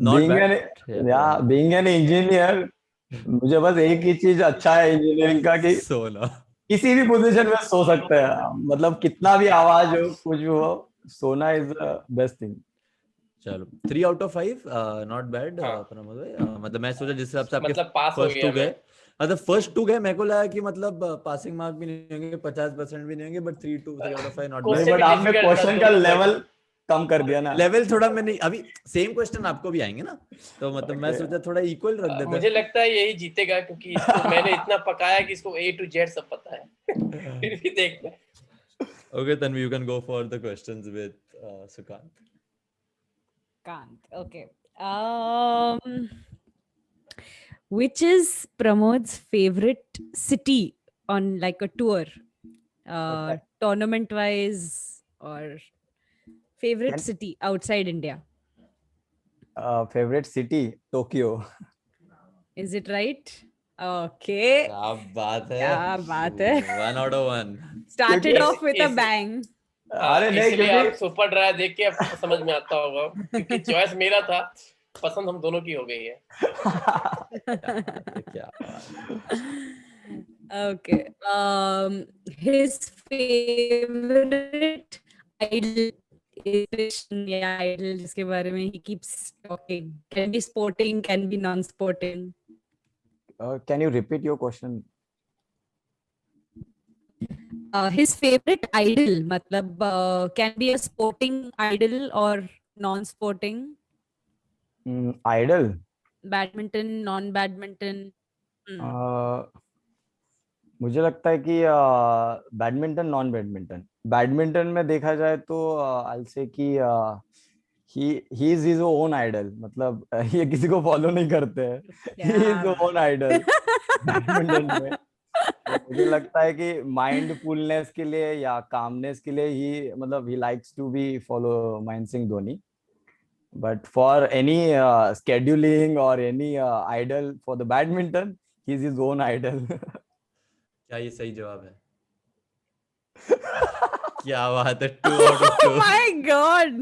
बीइंग एन इंजीनियर, मुझे बस एक ही चीज अच्छा है इंजीनियरिंग का कि सोना। किसी भी पोजीशन में सो सकते हैं, मतलब कितना भी आवाज हो, कुछ भी हो, सोना इज द बेस्ट थिंग। चलो 3 आउट ऑफ 5, नॉट बैड। मतलब मैं सोचा जिस हिसाब से आपके मतलब पास हो फर्स्ट गया 2 गए, मतलब फर्स्ट 2 गए, मेरे को लगा कि मतलब पासिंग मार्क भी नहीं होंगे, 50% भी नहीं होंगे, but 3 out of 5 not bad. But आपने क्वेश्चन का लेवल कम कर दिया ना। लेवल थोड़ा मैंने, अभी सेम क्वेश्चन आपको भी आएंगे ना, तो मतलब मैं सोचा थोड़ा इक्वल रख देता। मुझे लगता है यही जीतेगा क्योंकि इसको मैंने इतना पकाया कि इसको A to Z सब पता है। फिर भी देखते हैं। Okay, Tanvi, you can go for the questions with Sukant. Okay. Which is Pramod's favorite city on like a tour, tournament wise, or favorite city outside India? Favorite city, Tokyo. Is it right? Okay. क्या बात है? 1 out of 1. Started off with a bang. अरे नहीं, इसलिए आप super dry देख के आपको समझ में आता होगा क्योंकि चॉइस मेरा था, पसंद हम दोनों की हो गई है। क्या Okay. His favorite idol जिसके बारे में he keeps talking, can be sporting, can be non-sporting. Can you repeat your question? His favorite idol, matlab, can be a sporting idol or non-sporting, Idol. badminton, non-badminton. मुझे लगता है कि badminton non badminton badminton में देखा जाए तो I say कि he is his own idol मतलब ये किसी को फॉलो नहीं करते हैं he is own idol badminton में तो मुझे लगता है कि माइंडफुलनेस के लिए या कामनेस के लिए ही मतलब he likes to be follow Mahendra Singh Dhoni but for any scheduling or any idol for the badminton he is his own idol. क्या ये सही जवाब है? क्या बात है, 2 out of 2. Oh my god,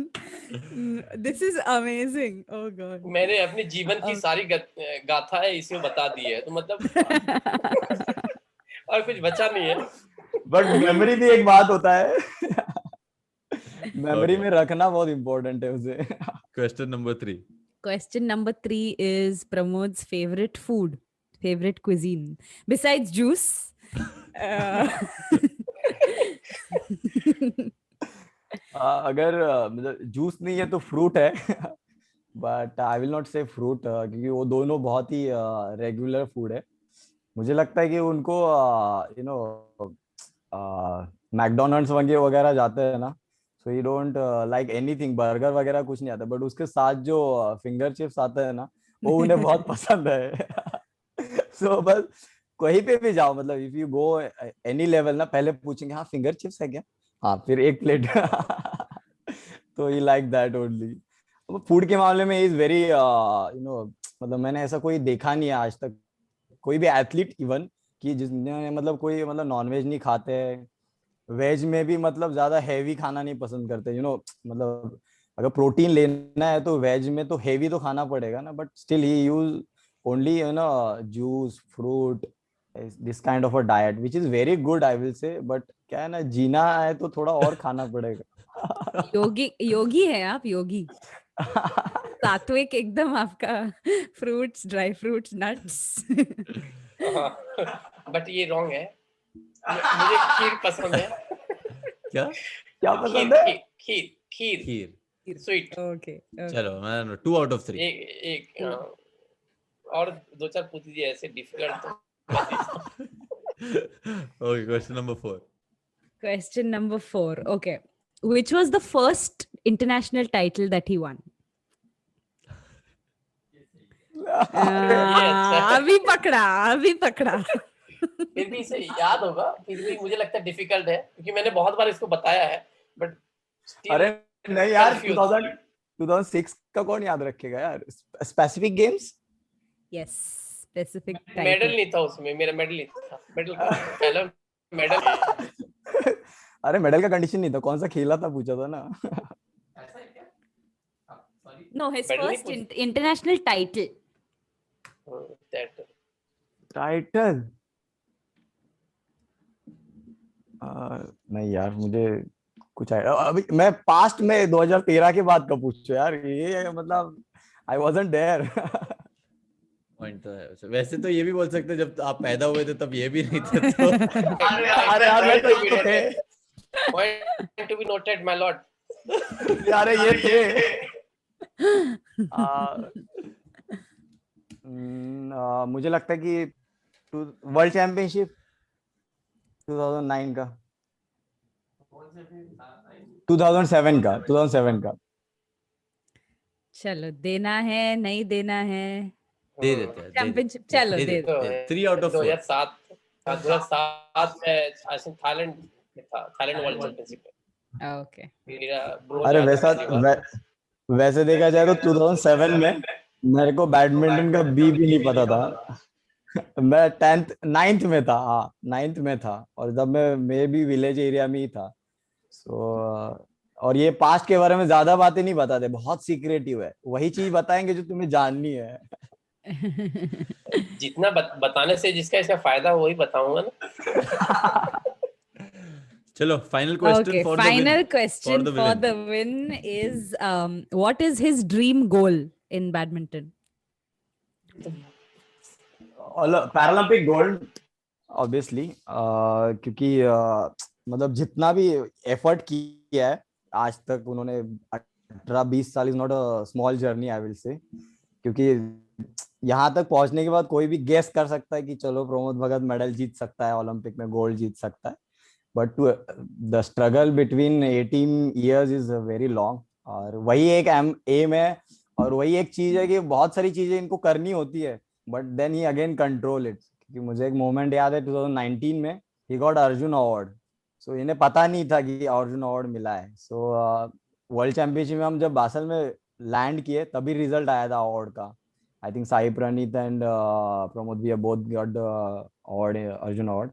this is amazing. Oh god. मैंने अपने जीवन की सारी गाथाएं इसमें बता दी है, तो मतलब और कुछ बचा नहीं है. बट मेमोरी भी एक बात होता है मेमोरी में रखना बहुत इम्पोर्टेंट है उसे. Question number 3. Question number 3 is Pramod's favorite food, favorite cuisine besides juice. अगर मतलब जूस नहीं है तो फ्रूट है बट आई विल नॉट से फ्रूट क्योंकि वो दोनों बहुत ही रेगुलर फूड है. मुझे लगता है कि उनको यू नो मैकडोनल्ड्स वगैरह जाते हैं ना so you don't like anything burger वगैरह कुछ नहीं आता बट उसके साथ जो फिंगर चिप्स आते हैं ना वो उन्हें बहुत पसंद है. सो बस कहीं पे भी जाओ मतलब if you go any level ना पहले पूछेंगे हाँ फिंगर चिप्स है क्या, हाँ फिर एक प्लेट. तो ही लाइक दैट ओनली. फूड के मामले में इज वेरी यू नो मतलब मैंने ऐसा कोई देखा नहीं है आज तक कोई भी एथलीट इवन कि जिसने मतलब कोई मतलब नॉनवेज नहीं खाते हैं वेज में भी मतलब ज्यादा हैवी खाना नहीं पसंद करते यू नो मतलब अगर प्रोटीन लेना है तो वेज में तो हैवी तो खाना पड़ेगा ना but still he use only you know juice fruit this kind of a diet which is very good I will से बट क्या है ना जीना है तो थोड़ा और खाना पड़ेगा. योगी है आप, योगी सात्विक एकदम आपका. Fruits, dry fruits, nuts. But ये रॉन्ग है. मुझे खीर पसंद है. क्या क्या पसंद है? खीर खीर खीर. स्वीट. ओके चलो मैं 2 out of 3. एक और 2-4 पूछ दीजिए ऐसे डिफिकल्ट तो. Okay, question number 4. Question number 4. Okay. Which was the first international title that he won? अभी पकड़ा. फिर भी इसे याद होगा, फिर भी मुझे लगता है डिफिकल्ट है क्योंकि मैंने बहुत बार इसको बताया है बट अरे नहीं यार 2006 का कौन याद रखेगा यार. Specific games. Yes, specific title. Medal नहीं था उसमें, मेरा मेडल नहीं था. मेडल का पहला मेडल. अरे मेडल का कंडीशन नहीं था कौन सा खेला था पूछा था ना. No, his Medal first नहीं पूछ- international title. टाइटल नहीं यार मुझे कुछ अभी मैं पास्ट में 2013 के बाद का पूछो यार ये मतलब आई वाजंट देयर. पॉइंट तो है वैसे तो ये भी बोल सकते जब आप पैदा हुए थे तब ये भी नहीं थे तो. अरे यार मैं तो ये थे Point to be noted, my lord. यार ये थे. मुझे लगता है कि वर्ल्ड चैंपियनशिप 2009 का 2007 का. चलो देना है नहीं देना है. दे देते हैं. चैंपियनशिप चलो दे दो. 3 out of 4. 2007 में थाईलैंड वर्ल्ड चैंपियनशिप. ओके. अरे वैसे देखा जाए तो 2007 में मेरे को बैडमिंटन का भी नहीं पता था. मैं 9th में था. हाँ 9th में था और जब मैं भी विलेज एरिया में ही था. सो और ये पास्ट के बारे में ज्यादा बातें नहीं बताते बहुत सीक्रेटिव है. वही चीज बताएंगे जो तुम्हें जाननी है. जितना बताने से जिसका इसका फायदा हो वही बताऊंगा ना. चलो final question Okay, for the final win. question for the win is what is his dream goal in badminton? Paralympic gold. Obviously क्योंकि मतलब जितना भी एफर्ट किया है आज तक उन्होंने, 18-20 साल is not a small journey I will से, क्योंकि यहाँ तक पहुंचने के बाद कोई भी गेस कर सकता है कि चलो प्रमोद भगत मेडल जीत सकता है, ओलंपिक में गोल्ड जीत सकता है, but to the struggle between 18 years is very long. और वही एक एम है, और वही एक चीज है कि बहुत सारी चीजें इनको करनी होती है, but then he again control it. क्योंकि मुझे एक मोमेंट याद है 2019 में he got Arjun award. So इन्हें पता नहीं था कि अर्जुन अवार्ड मिला है। सो वर्ल्ड चैंपियनशिप में हम जब बासल में लैंड किए तभी रिजल्ट आया था अवार्ड का। I think Sai Praneeth and Pramod भी both got the award, Arjuna award.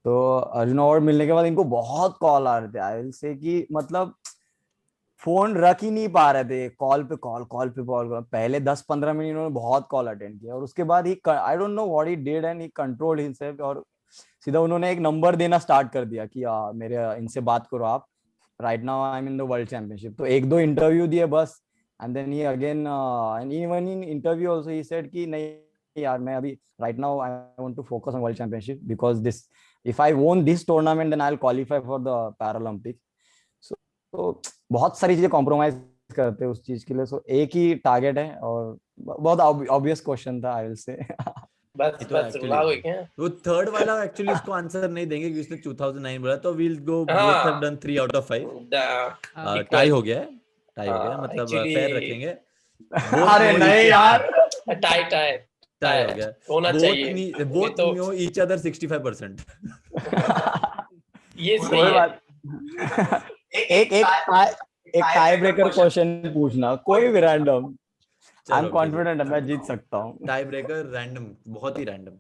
तो अर्जुन अवार्ड मिलने के बाद इनको बहुत कॉल आ रहे थे, आई विल से कि मतलब फोन रख ही नहीं पा रहे थे, कॉल पे कॉल, कॉल पे कॉल। पहले 10-15 मिनट इन्होंने बहुत कॉल अटेंड किया, और उसके बाद ही I don't know what he did and he controlled himself, और सीधा उन्होंने एक नंबर देना स्टार्ट कर दिया कि मेरे इनसे बात करो आप, right now I am in the world championship. तो एक दो इंटरव्यू दिए बस, and then he again and even in interview also he said कि नहीं यार, मैं अभी right now I want to focus on world championship, because this if I won this tournament then I will qualify for the paralympic. तो बहुत सारी चीजें compromise करते हैं उस चीज के लिए। सो एक ही टारगेट है, और बहुत ऑब्वियस क्वेश्चन था आई विल से। बस तो बस एक्चुअली रुला हो क्या? वो थर्ड वाला एक्चुअली इसको आंसर नहीं देंगे क्योंकि उसने 2009 बोला, तो वील गो बोथ हैव हाँ done 3 out of 5। Tie equal. हो गया है, टाई हो गया है, मतलब फेयर एक्चुअली रखेंगे। बोथ अरे नो नहीं ईच, यार। टाई टाई टाई हो गया, होना चाहिए। ये बोथ तो नो ईच अदर 65%। ये सही कोई है। बात एक एक एक टाई ब्रेकर क्वेश्चन पूछना, कोई भी रैंडम। आई एम चलो कॉन्फिडेंट मैं जीत सकता हूँ। टाई ब्रेकर रैंडम, बहुत ही रैंडम।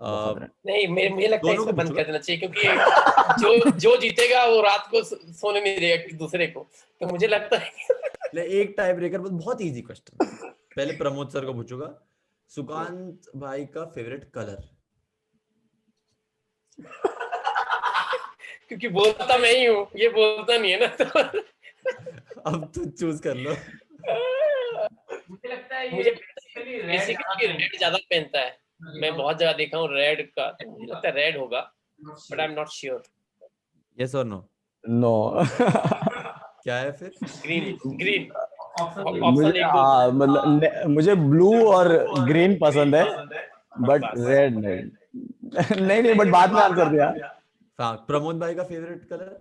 बहुत random। नहीं, मुझे लगता है दोनों को इसको बंद पूछूंगा। कर देना चाहिए, क्योंकि जो जीतेगा वो रात को सोने नहीं देगा किसी दूसरे को। तो मुझे लगता है एक टाई ब्रेकर, बहुत इजी क्वेश्चन। पहले प्रमोद सर को पूछूंगा, सुकांत भाई का फेवरेट कलर। क्योंकि बोलता मैं ही हूँ, ये बोलता नहीं है ना, तो अब तो चूज कर लो। मुझे लगता है ये बेसिकली रेड ज्यादा पहनता है। मैं बहुत जगह देखा हूँ रेड का, तो मुझे लगता है रेड होगा, but I am not sure. Yes और नो? नो। क्या है फिर? ग्रीन ग्रीन मुझे ऑप्शन एक दो। मतलब मुझे ब्लू और ग्रीन पसंद है, बट बस रेड नहीं। नहीं नहीं, बट बाद में आंसर दिया। हाँ, प्रमोद भाई का फेवरेट कलर?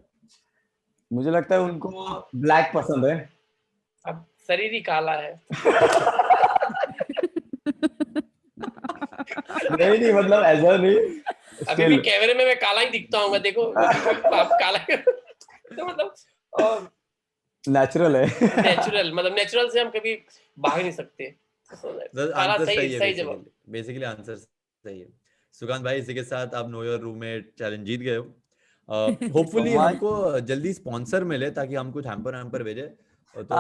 मुझे लगता है उनको ब्लैक पसंद है। अब शरीर ही काला है। नहीं नहीं, मतलब ऐसा नहीं। अभी भी Still, कैमरे में मैं काला ही दिखता हूँ, देखो आप काला। तो मतलब नेचुरल है। नेचुरल, मतलब नेचुरल से हम कभी भाग नहीं सकते। काला आंसर सही सही है, सही जवाब। बेसिकली आंसर सही है। सुकांत भाई, इसी के साथ आप नो योर रूममेट चैलेंज जीत गए हो। होपफुली हमको जल्दी स्पॉन्सर मिले ताकि हम कुछ हैम्पर भेजे। तो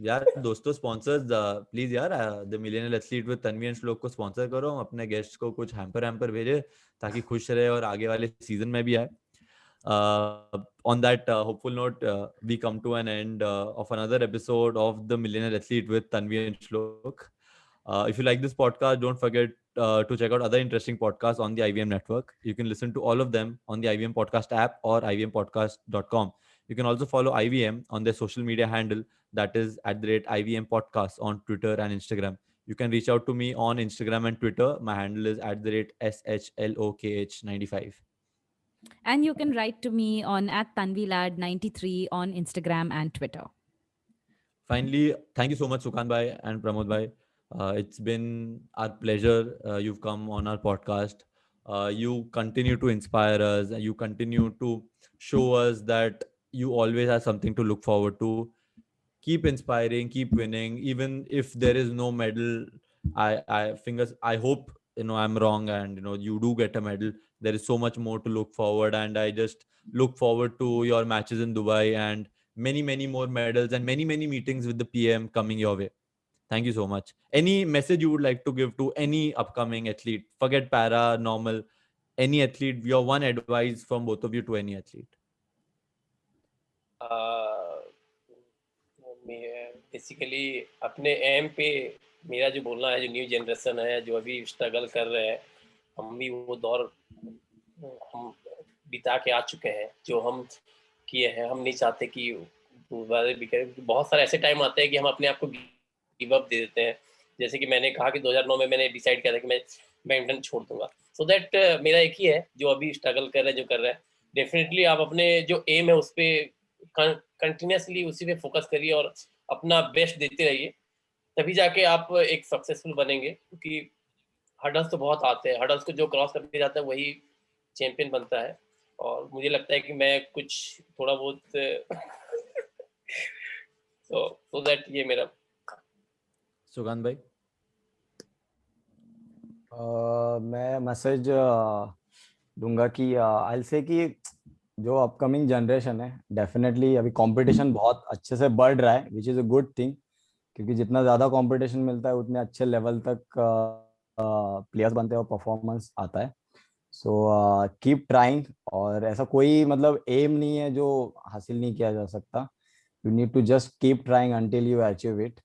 यार दोस्तों, स्पॉन्सर्स प्लीज यार, the millionaire athlete with Tanvi and श्लोक को स्पॉन्सर करो, अपने गेस्ट को कुछ हैम्पर भेजे ताकि खुश रहे और आगे वाले सीजन में भी आए। On that hopeful note, we come to an end of another episode of the Millionaire Athlete with Tanvi and Shlok. If you like this podcast, don't forget to check out other interesting podcasts on the IVM network. You can listen to all of them on the IVM podcast app or ivmpodcast.com. You can also follow IVM on their social media handle, that is @IVM Podcast on Twitter and Instagram. You can reach out to me on Instagram and Twitter. My handle is @SHLOKH95. And you can write to me on @tanvilad93 on Instagram and Twitter. Finally, thank you so much, Sukan Bhai and Pramod Bhai. It's been our pleasure. You've come on our podcast. You continue to inspire us. You continue to show us that you always have something to look forward to. Keep inspiring, keep winning. Even if there is no medal, I hope I'm wrong and you do get a medal. There is so much more to look forward, and I just look forward to your matches in Dubai and many more medals and many meetings with the PM coming your way. Thank you so much. Any message you would like to give to any upcoming athlete? Forget para, normal, any athlete. Your one advice from both of you to any athlete. Basically अपने M पे मेरा जो बोलना है, जो new generation है जो अभी स्ट्रगल कर रहे हैं, हम भी वो दौर हम बिता के आ चुके हैं जो हम किए हैं। हम नहीं चाहते कि दोबारा भी करें। बहुत सारे ऐसे टाइम आते हैं कि हम अपने आप को गिव अप दे देते हैं। जैसे कि मैंने कहा कि 2009 में मैंने डिसाइड किया था कि मैं बैडमिंटन छोड़ दूंगा। सो दैट मेरा एक ही है जो अभी स्ट्रगल कर रहा है, जो कर रहा है। डेफिनेटली आप अपने जो एम है उस पर कंटिन्यूसली उसी पे फोकस करिए और अपना बेस्ट देते रहिए, तभी जाके आप एक सक्सेसफुल बनेंगे। क्योंकि हर्डल्स तो बहुत आते हैं, हर्डल्स को जो क्रॉस करके जाता है वही चैंपियन बनता है। और मुझे लगता है कि मैं कुछ थोड़ा बहुत so that ये मेरा। सुकांत भाई? मैं मैसेज दूंगा कि आई से कि जो अपकमिंग जनरेशन है, डेफिनेटली अभी कंपटीशन बहुत अच्छे से बढ़ रहा है, which is a good thing, क्योंकि जितना ज़्यादा कंपटीशन मिलता है उतने अच्छे लेवल तक प्लेयर्स बनते हैं और परफॉर्मेंस आता है। सो कीप ट्राइंग, और ऐसा कोई मतलब एम नहीं है जो हासिल नहीं किया जा सकता। You need to just keep trying until you achieve it.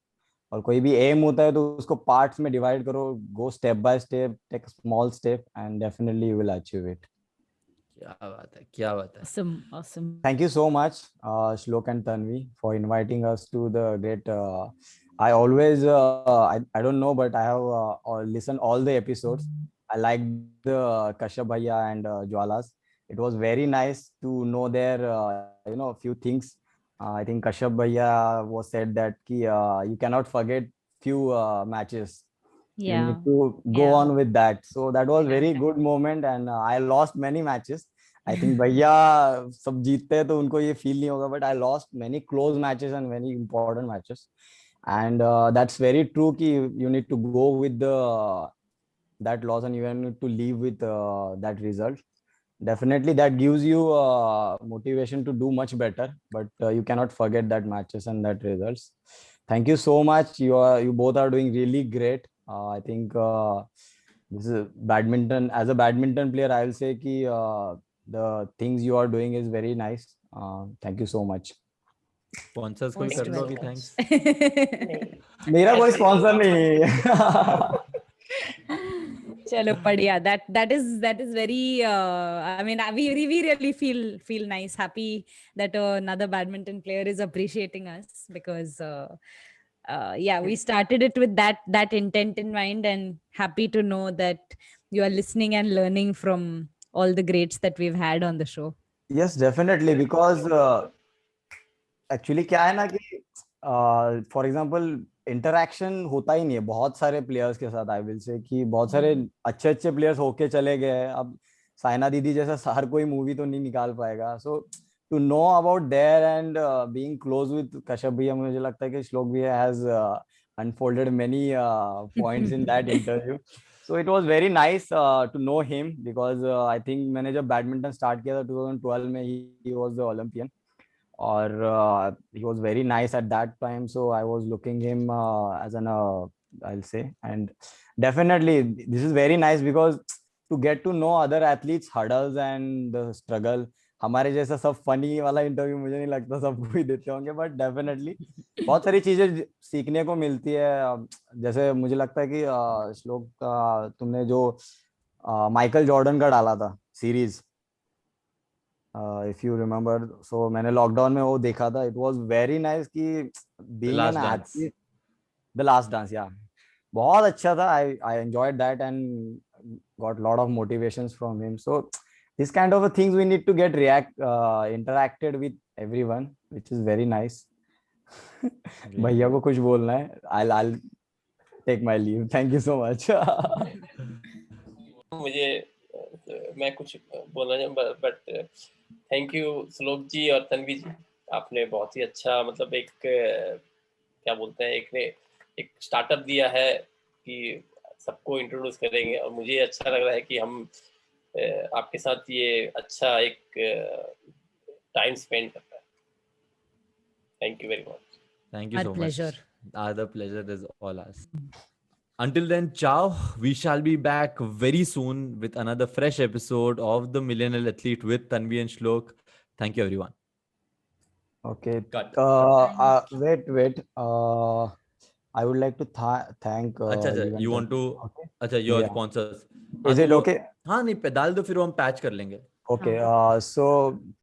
और कोई भी एम होता है तो उसको पार्ट्स में डिवाइड करो, go step by step, take small step, and definitely you will achieve it. क्या बात है, क्या बात है। Awesome, awesome. Thank you so much, Shlok and Tanvi, for inviting us to the great. I always, I don't know, but I have listened all the episodes. I like the Kashyap Bhaiya and Jwalas. It was very nice to know their, a few things. I think Kashyap Bhaiya was said that you cannot forget few matches. You Yeah. need to go Yeah. on with that. So that was very good moment, and I lost many matches. I think भैया सब जीतते हैं तो उनको ये feel नहीं होगा, but I lost many close matches and many important matches, and that's very true कि you need to go with that loss, and you need to leave with that result. Definitely that gives you motivation to do much better, but you cannot forget that matches and that results. Thank you so much. You both are doing really great. I think this is badminton. As a badminton player, I will say कि the things you are doing is very nice. Thank you so much. Sponsors को भी Most कर लो अभी, welcome. Thanks. मेरा कोई sponsor नहीं। Chalo, padya. That is very. I mean, we really feel nice, happy that another badminton player is appreciating us, because yeah, we started it with that intent in mind, and happy to know that you are listening and learning from all the greats that we've had on the show. Yes, definitely, because actually क्या है ना कि for example interaction होता ही नहीं है बहुत सारे players के साथ। आई विल से कि बहुत सारे अच्छे अच्छे प्लेयर्स होके चले गए हैं। अब साइना दीदी जैसा हर कोई मूवी तो नहीं निकाल पाएगा। So to know about their and being close with Kashyap भैया, मुझे लगता है कि श्लोक भैया has unfolded many points in that interview. So it was very nice to know him, because I think मैंने जब बैडमिंटन स्टार्ट किया था 2012 में, he was the Olympian, or he was very nice at that time, so I was looking him as an I'll say. And definitely this is very nice, because to get to know other athletes hurdles and the struggle, हमारे जैसा सब funny वाला interview मुझे नहीं लगता सबको ही देते होंगे, बट डेफिनेटली बहुत सारी चीजें सीखने को मिलती है। जैसे मुझे लगता है कि श्लोक तुमने जो माइकल जॉर्डन का डाला था सीरीज, इफ यू रिमेम्बर, सो मैंने लॉकडाउन में वो देखा था। इट वाज वेरी नाइस कि being an athlete, the last dance, या बहुत अच्छा था। I enjoyed that and got lot of motivations from him. So this kind of things we need to get interacted with everyone, which is very nice. भैया को कुछ बोलना है? I'll take my leave. Thank you so much. मुझे मैं कुछ बोलना चाहूँ, बट थैंक यू श्लोक जी और तन्वी जी। आपने बहुत ही अच्छा मतलब एक क्या बोलते हैं, एक स्टार्टअप दिया है कि सबको इंट्रोड्यूस करेंगे, और मुझे अच्छा लग रहा है कि हम आपके साथ ये अच्छा एक टाइम स्पेंड कर रहे हैं। Thank you very much. Thank you Our so pleasure. much. The pleasure is all ours. Until then, ciao. We shall be back very soon with another fresh episode of The Millennial Athlete with Tanvi and Shlok. Thank you, everyone. Okay. Cut. Wait. I would like to thank अच्छा अच्छा Event you want to Okay. अच्छा your Yeah. sponsors Is it okay? हाँ नहीं डाल दो फिर वो हम पैच कर लेंगे Okay. हाँ. So